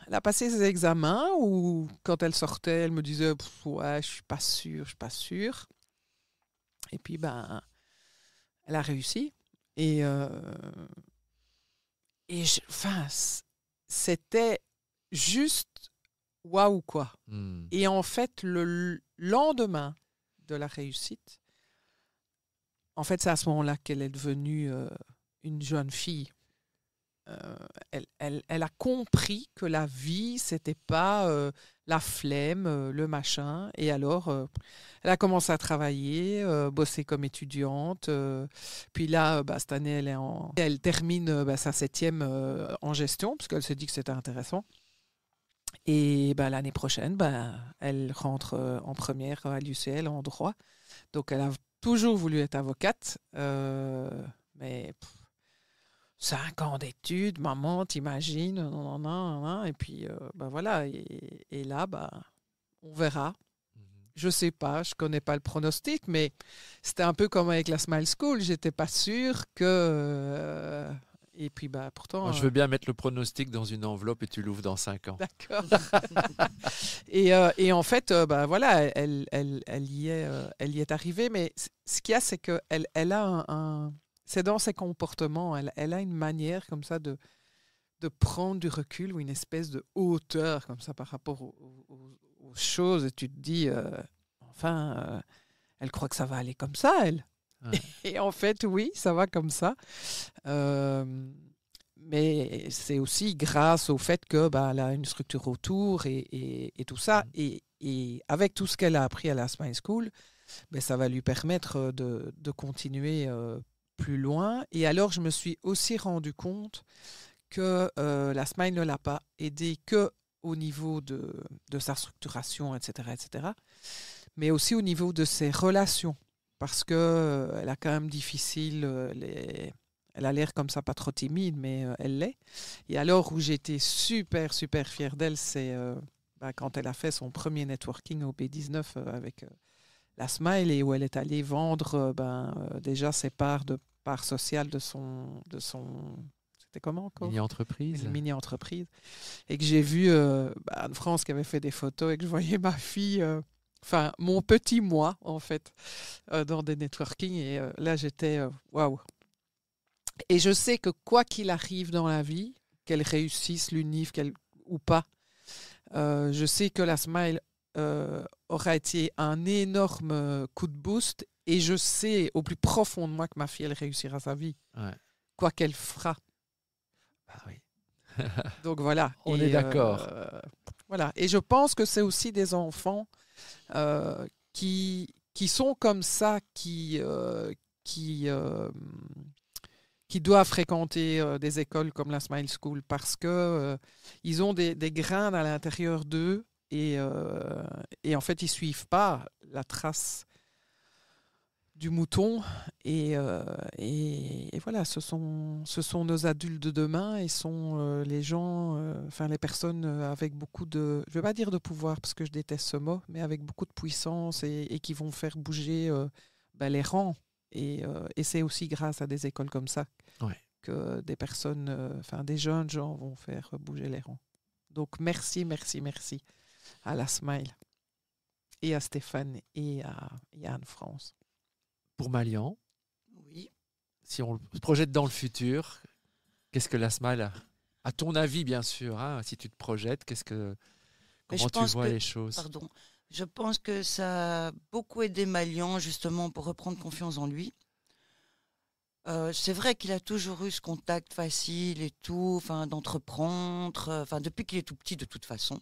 Elle a passé ses examens où, quand elle sortait, elle me disait « Ouais, je suis pas sûre. » Et puis, elle a réussi. C'était juste waouh, quoi. Et en fait, le lendemain de la réussite, en fait, c'est à ce moment-là qu'elle est devenue une jeune fille. Elle a compris que la vie, c'était pas la flemme, le machin. Et alors, elle a commencé à travailler, bosser comme étudiante. Puis là, cette année, elle termine sa 7e en gestion, parce qu'elle s'est dit que c'était intéressant. Et l'année prochaine, elle rentre en première à l'UCL en droit. Donc, elle a toujours voulu être avocate, mais... 5 ans d'études, maman, t'imagines, et puis voilà, et là, on verra. Je sais pas, je connais pas le pronostic, mais c'était un peu comme avec la Smile School, j'étais pas sûre que... et puis pourtant... Moi, je veux bien mettre le pronostic dans une enveloppe et tu l'ouvres dans 5 ans. D'accord. et en fait, voilà, elle y est arrivée, mais ce qu'il y a, c'est qu'elle a c'est dans ses comportements, elle a une manière comme ça de prendre du recul ou une espèce de hauteur comme ça par rapport aux choses. Et tu te dis, elle croit que ça va aller comme ça, elle. Ouais. Et en fait, oui, ça va comme ça. Mais c'est aussi grâce au fait que elle a une structure autour et tout ça. Et avec tout ce qu'elle a appris à la Smile School, ça va lui permettre de continuer plus loin. Et alors, je me suis aussi rendu compte que la Smile ne l'a pas aidée qu'au niveau de sa structuration, etc., mais aussi au niveau de ses relations. Parce qu'elle a quand même difficile, elle a l'air comme ça pas trop timide, mais elle l'est. Et alors, où j'étais super, super fière d'elle, c'est quand elle a fait son premier networking au B19 avec... la Smile, et où elle est allée vendre déjà ses parts sociales de son c'était comment encore? Mini-entreprise. Une mini-entreprise. Et que j'ai vu Anne-France qui avait fait des photos et que je voyais ma fille, mon petit moi, en fait, dans des networking. Et là, j'étais waouh. Et je sais que quoi qu'il arrive dans la vie, qu'elle réussisse l'UNIF ou pas, je sais que la Smile aura été un énorme coup de boost. Et je sais au plus profond de moi que ma fille, elle réussira sa vie. Ouais. Quoi qu'elle fera. Ah oui. Donc voilà. On est d'accord. Voilà. Et je pense que c'est aussi des enfants qui sont comme ça, qui doivent fréquenter des écoles comme la Smile School parce que ils ont des grains à l'intérieur d'eux et en fait, ils ne suivent pas la trace du mouton et voilà, ce sont nos adultes de demain et sont les gens, les personnes avec beaucoup de, je ne vais pas dire de pouvoir parce que je déteste ce mot, mais avec beaucoup de puissance et qui vont faire bouger les rangs et c'est aussi grâce à des écoles comme ça que des personnes, des jeunes gens vont faire bouger les rangs. Donc merci à la Smile et à Stéphane et à Anne-France. Pour Malian, Oui. si on se projette dans le futur, qu'est-ce que la Smile, à ton avis bien sûr, hein, si tu te projettes, comment tu vois les choses? Pardon. Je pense que ça a beaucoup aidé Malian justement pour reprendre confiance en lui. C'est vrai qu'il a toujours eu ce contact facile et tout, d'entreprendre, depuis qu'il est tout petit de toute façon.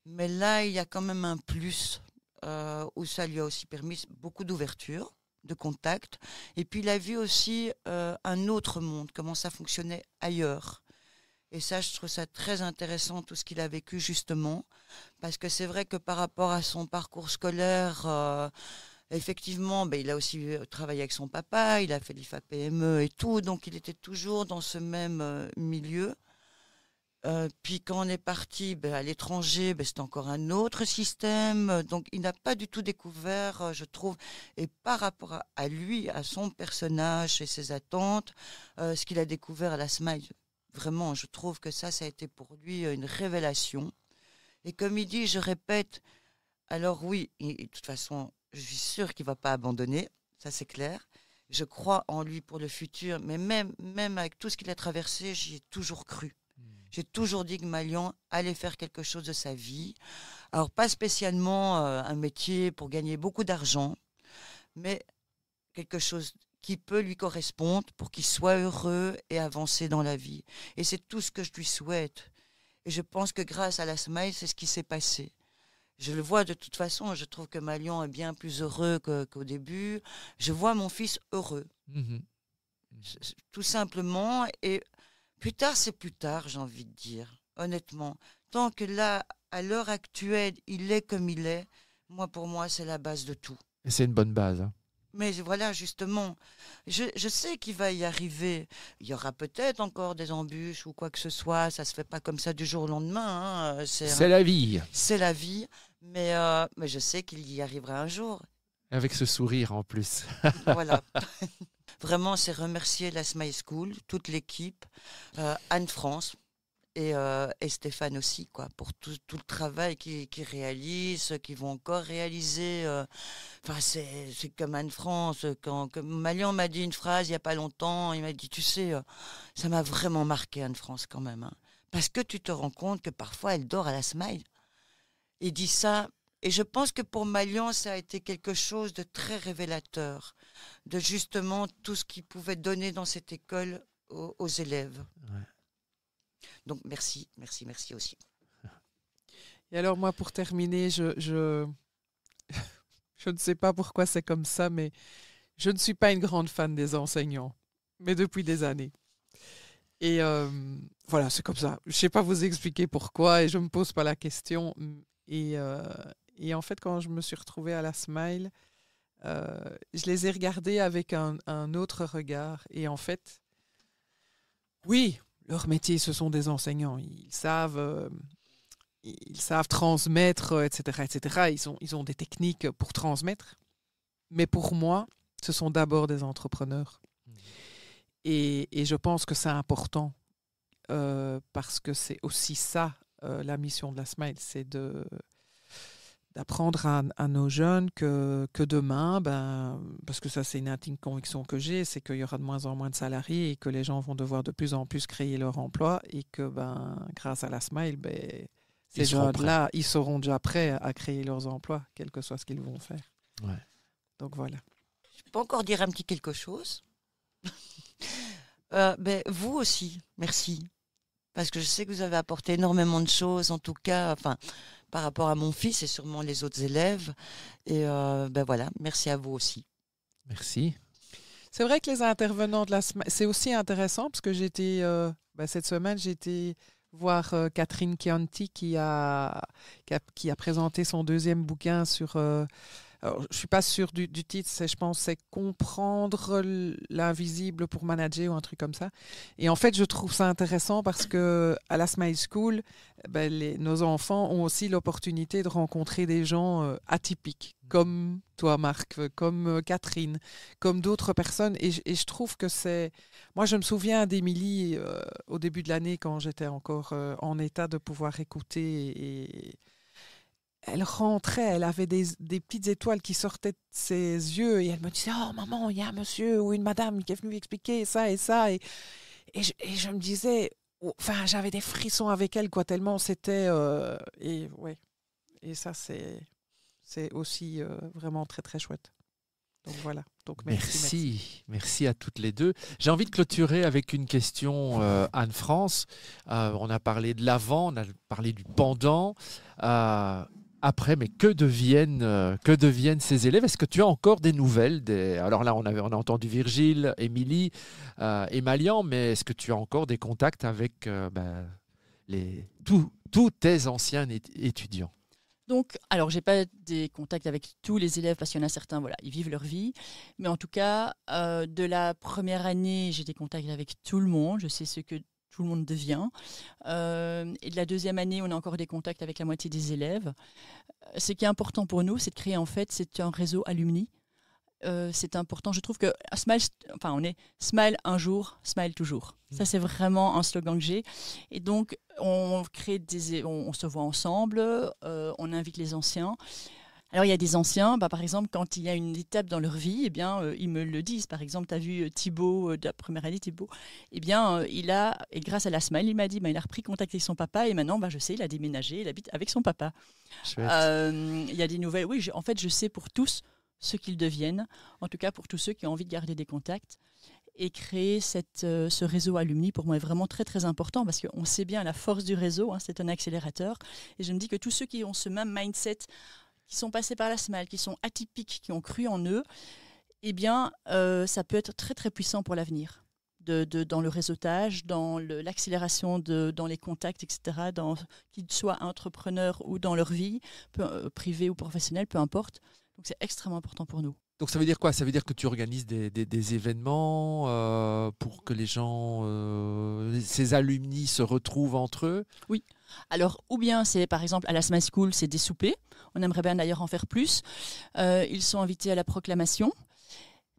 Mais là, il y a quand même un plus où ça lui a aussi permis beaucoup d'ouverture, de contact. Et puis il a vu aussi un autre monde, comment ça fonctionnait ailleurs. Et ça, je trouve ça très intéressant, tout ce qu'il a vécu justement. Parce que c'est vrai que par rapport à son parcours scolaire, effectivement, il a aussi travaillé avec son papa, il a fait l'IFA-PME et tout. Donc il était toujours dans ce même milieu. Puis quand on est parti à l'étranger, c'était encore un autre système. Donc il n'a pas du tout découvert, je trouve, et par rapport à lui, à son personnage et ses attentes, ce qu'il a découvert à la Smile. Vraiment, je trouve que ça a été pour lui une révélation. Et comme il dit, je répète, alors oui, de toute façon, je suis sûre qu'il ne va pas abandonner, ça c'est clair. Je crois en lui pour le futur, mais même avec tout ce qu'il a traversé, j'y ai toujours cru. J'ai toujours dit que Malian allait faire quelque chose de sa vie. Alors, pas spécialement un métier pour gagner beaucoup d'argent, mais quelque chose qui peut lui correspondre pour qu'il soit heureux et avancer dans la vie. Et c'est tout ce que je lui souhaite. Et je pense que grâce à la Smile, c'est ce qui s'est passé. Je le vois de toute façon, je trouve que Malian est bien plus heureux qu'au début. Je vois mon fils heureux. Tout simplement. Et plus tard, c'est plus tard, j'ai envie de dire, honnêtement. Tant que là, à l'heure actuelle, il est comme il est, pour moi, c'est la base de tout. Et c'est une bonne base. Hein. Mais voilà, justement, je sais qu'il va y arriver. Il y aura peut-être encore des embûches ou quoi que ce soit. Ça ne se fait pas comme ça du jour au lendemain. Hein. C'est la vie. C'est la vie. Mais je sais qu'il y arrivera un jour. Avec ce sourire en plus. Voilà. Vraiment, c'est remercier la Smile School, toute l'équipe, Anne-France et Stéphane aussi, pour tout le travail qu'ils réalisent, qu'ils vont encore réaliser. C'est comme Anne-France. Quand Malian m'a dit une phrase il n'y a pas longtemps, il m'a dit, tu sais, ça m'a vraiment marqué Anne-France quand même. Hein, parce que tu te rends compte que parfois elle dort à la Smile. Il dit ça. Et je pense que pour Malian, ça a été quelque chose de très révélateur, de justement tout ce qu'il pouvait donner dans cette école aux élèves. Ouais. Donc merci aussi. Et alors moi, pour terminer, je ne sais pas pourquoi c'est comme ça, mais je ne suis pas une grande fan des enseignants, mais depuis des années. Et voilà, c'est comme ça. Je ne sais pas vous expliquer pourquoi et je ne me pose pas la question. Et en fait, quand je me suis retrouvée à la Smile, je les ai regardés avec un autre regard. Et en fait, oui, leur métier, ce sont des enseignants. Ils savent transmettre, etc., etc. Ils ont des techniques pour transmettre. Mais pour moi, ce sont d'abord des entrepreneurs. Et je pense que c'est important parce que c'est aussi ça, la mission de la Smile, c'est d'apprendre à nos jeunes que demain, parce que ça c'est une intime conviction que j'ai, c'est qu'il y aura de moins en moins de salariés et que les gens vont devoir de plus en plus créer leur emploi et que grâce à la Smile, ces jeunes-là, ils seront déjà prêts à créer leurs emplois, quel que soit ce qu'ils vont faire. Ouais. Donc voilà. Je peux encore dire un petit quelque chose. Vous aussi, merci. Parce que je sais que vous avez apporté énormément de choses, en tout cas, par rapport à mon fils et sûrement les autres élèves. Et voilà, merci à vous aussi. Merci. C'est vrai que les intervenants de la semaine, c'est aussi intéressant parce que cette semaine, j'ai été voir Catherine Chianti qui a présenté son 2e bouquin sur... alors, je ne suis pas sûre du titre, je pense c'est Comprendre l'invisible pour manager ou un truc comme ça. Et en fait, je trouve ça intéressant parce qu'à la Smile School, nos enfants ont aussi l'opportunité de rencontrer des gens atypiques, comme toi, Marc, comme Catherine, comme d'autres personnes. Et je trouve que c'est... Moi, je me souviens d'Émilie au début de l'année, quand j'étais encore en état de pouvoir écouter et elle rentrait, elle avait des petites étoiles qui sortaient de ses yeux et elle me disait « Oh maman, il y a un monsieur ou une madame qui est venu expliquer ça et ça. » Et je me disais, j'avais des frissons avec elle, quoi, tellement c'était... Et ça, c'est aussi vraiment très, très chouette. Donc voilà. Donc, merci à toutes les deux. J'ai envie de clôturer avec une question, Anne-France. On a parlé de l'avant, on a parlé du pendant. Après, mais que deviennent ces élèves? Est-ce que tu as encore des nouvelles Alors là, on a entendu Virgile, Émilie et Malian, mais est-ce que tu as encore des contacts avec tous tes anciens étudiants? Donc, alors, j'ai pas des contacts avec tous les élèves parce qu'il y en a certains, voilà, ils vivent leur vie. Mais en tout cas, de la première année, j'ai des contacts avec tout le monde. Je sais ce que tout le monde devient. Et de la 2e année, on a encore des contacts avec la moitié des élèves. Ce qui est important pour nous, c'est de créer, en fait, c'est un réseau alumni. C'est important. Je trouve que on est Smile un jour, Smile toujours. Ça, c'est vraiment un slogan que j'ai. Et donc, on se voit ensemble, on invite les anciens. Alors, il y a des anciens, par exemple, quand il y a une étape dans leur vie, eh bien, ils me le disent. Par exemple, tu as vu Thibaut, de la première année, Thibaut, eh bien, et grâce à la Smile, il m'a dit, il a repris contact avec son papa et maintenant, je sais, il a déménagé, il habite avec son papa. Il y a des nouvelles. Oui, en fait, je sais pour tous ce qu'ils deviennent, en tout cas pour tous ceux qui ont envie de garder des contacts. Et créer ce réseau alumni, pour moi, est vraiment très, très important parce qu'on sait bien la force du réseau, c'est un accélérateur. Et je me dis que tous ceux qui ont ce même mindset, qui sont passés par la Smile, qui sont atypiques, qui ont cru en eux, eh bien, ça peut être très, très puissant pour l'avenir. Dans le réseautage, dans l'accélération, dans les contacts, etc., qu'ils soient entrepreneurs ou dans leur vie, privée ou professionnelle, peu importe. Donc, c'est extrêmement important pour nous. Donc ça veut dire quoi? Ça veut dire que tu organises des événements pour que les gens, ces alumni se retrouvent entre eux? Oui. Alors, ou bien c'est par exemple à la Smile School, c'est des soupers. On aimerait bien d'ailleurs en faire plus. Ils sont invités à la proclamation.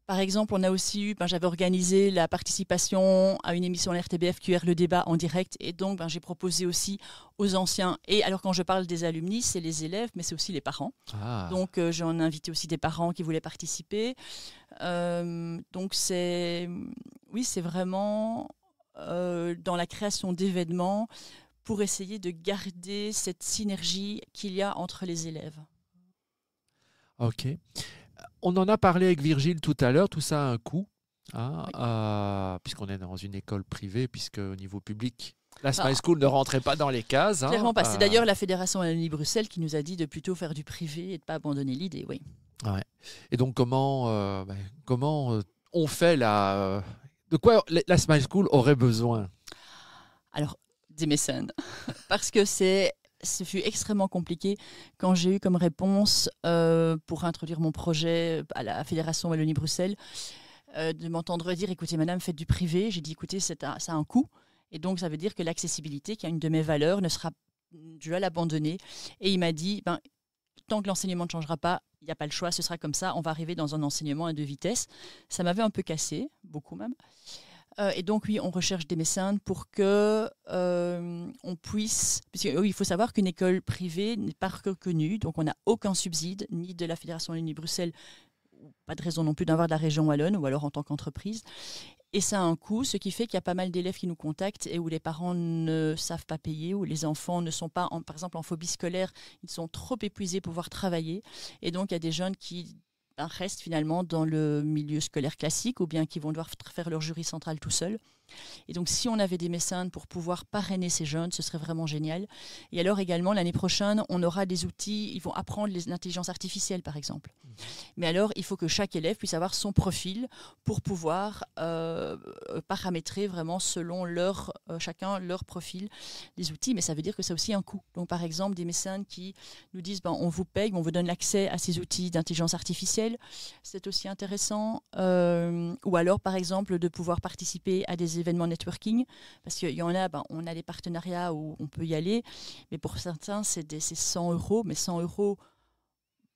Par exemple, on a aussi eu, j'avais organisé la participation à une émission à la RTBF QR Le Débat en direct. Et donc, j'ai proposé aussi aux anciens. Et alors, quand je parle des alumni, c'est les élèves, mais c'est aussi les parents. Ah. Donc, j'en ai invité aussi des parents qui voulaient participer. Donc, c'est vraiment dans la création d'événements pour essayer de garder cette synergie qu'il y a entre les élèves. OK. On en a parlé avec Virgile tout à l'heure, tout ça a un coût, puisqu'on est dans une école privée, puisque au niveau public, la Smile School ne rentrait pas dans les cases. Clairement pas. C'est d'ailleurs la Fédération Wallonie-Bruxelles qui nous a dit de plutôt faire du privé et de ne pas abandonner l'idée, oui. Ouais. Et donc, comment on fait de quoi la Smile School aurait besoin? Alors, des mécènes. Parce que ce fut extrêmement compliqué quand j'ai eu comme réponse pour introduire mon projet à la Fédération Wallonie-Bruxelles de m'entendre dire « Écoutez, madame, faites du privé ». J'ai dit « Écoutez, ça a un coût. » Et donc, ça veut dire que l'accessibilité, qui est une de mes valeurs, je vais l'abandonner. Et il m'a dit « Tant que l'enseignement ne changera pas, il n'y a pas le choix, ce sera comme ça. On va arriver dans un enseignement à 2 vitesses. » Ça m'avait un peu cassé, beaucoup même. Et donc, oui, on recherche des mécènes pour que on puisse... Parce qu'il faut savoir qu'une école privée n'est pas reconnue, donc on n'a aucun subside, ni de la Fédération Wallonie-Bruxelles, pas de raison non plus d'avoir de la région wallonne, ou alors en tant qu'entreprise. Et ça a un coût, ce qui fait qu'il y a pas mal d'élèves qui nous contactent et où les parents ne savent pas payer, où les enfants ne sont pas, par exemple en phobie scolaire, ils sont trop épuisés pour pouvoir travailler. Et donc, il y a des jeunes qui restent finalement dans le milieu scolaire classique ou bien qui vont devoir faire leur jury central tout seuls. Et donc, si on avait des mécènes pour pouvoir parrainer ces jeunes, ce serait vraiment génial. Et alors également, l'année prochaine, on aura des outils, ils vont apprendre l'intelligence artificielle, par exemple. Mais alors, il faut que chaque élève puisse avoir son profil pour pouvoir paramétrer vraiment selon chacun leur profil des outils. Mais ça veut dire que ça a aussi un coût. Donc, par exemple, des mécènes qui nous disent on vous paye, on vous donne l'accès à ces outils d'intelligence artificielle. C'est aussi intéressant. Ou alors, par exemple, de pouvoir participer à des événements networking, parce qu'il y en a, on a des partenariats où on peut y aller, mais pour certains, c'est 100 €, mais 100 €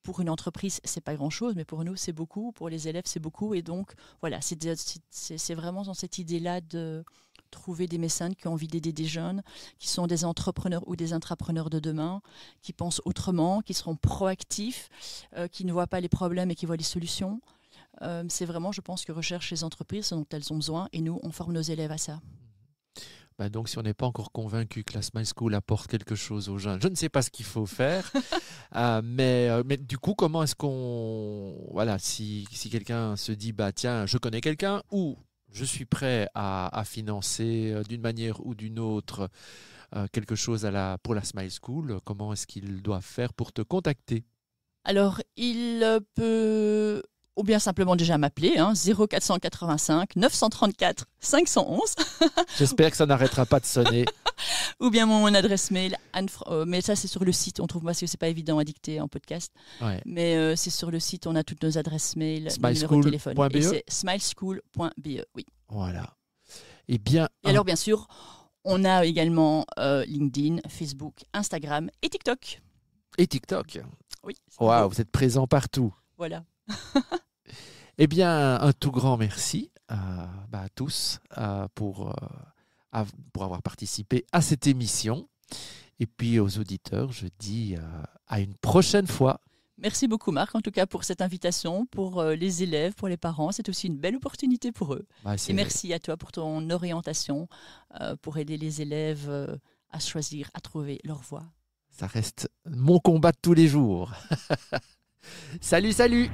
pour une entreprise, c'est pas grand-chose, mais pour nous, c'est beaucoup, pour les élèves, c'est beaucoup, et donc, voilà, c'est vraiment dans cette idée-là de trouver des mécènes qui ont envie d'aider des jeunes, qui sont des entrepreneurs ou des intrapreneurs de demain, qui pensent autrement, qui seront proactifs, qui ne voient pas les problèmes et qui voient les solutions. C'est vraiment, je pense, que recherchent les entreprises ce dont elles ont besoin et nous, on forme nos élèves à ça. Donc, si on n'est pas encore convaincu que la Smile School apporte quelque chose aux jeunes, je ne sais pas ce qu'il faut faire. Mais du coup, comment est-ce qu'on... Voilà, si quelqu'un se dit, tiens, je connais quelqu'un ou je suis prêt à financer d'une manière ou d'une autre quelque chose pour la Smile School, comment est-ce qu'il doit faire pour te contacter? Alors, il peut... ou bien simplement déjà m'appeler, 0485 934 511. J'espère que ça n'arrêtera pas de sonner. Ou bien mon adresse mail, mais ça c'est sur le site, on trouve, parce que c'est pas évident à dicter en podcast. Ouais. Mais c'est sur le site, on a toutes nos adresses mail, nos numéros de téléphone. Et c'est smileschool.be, oui. Voilà. Et bien. Et alors bien sûr, on a également LinkedIn, Facebook, Instagram et TikTok. Et TikTok. Oui. Waouh, vous êtes présents partout. Voilà. Eh bien, un tout grand merci à tous pour avoir participé à cette émission. Et puis aux auditeurs, je dis à une prochaine fois. Merci beaucoup Marc, en tout cas pour cette invitation, pour les élèves, pour les parents. C'est aussi une belle opportunité pour eux. Et merci à toi pour ton orientation, pour aider les élèves à choisir, à trouver leur voie. Ça reste mon combat de tous les jours. Salut, salut!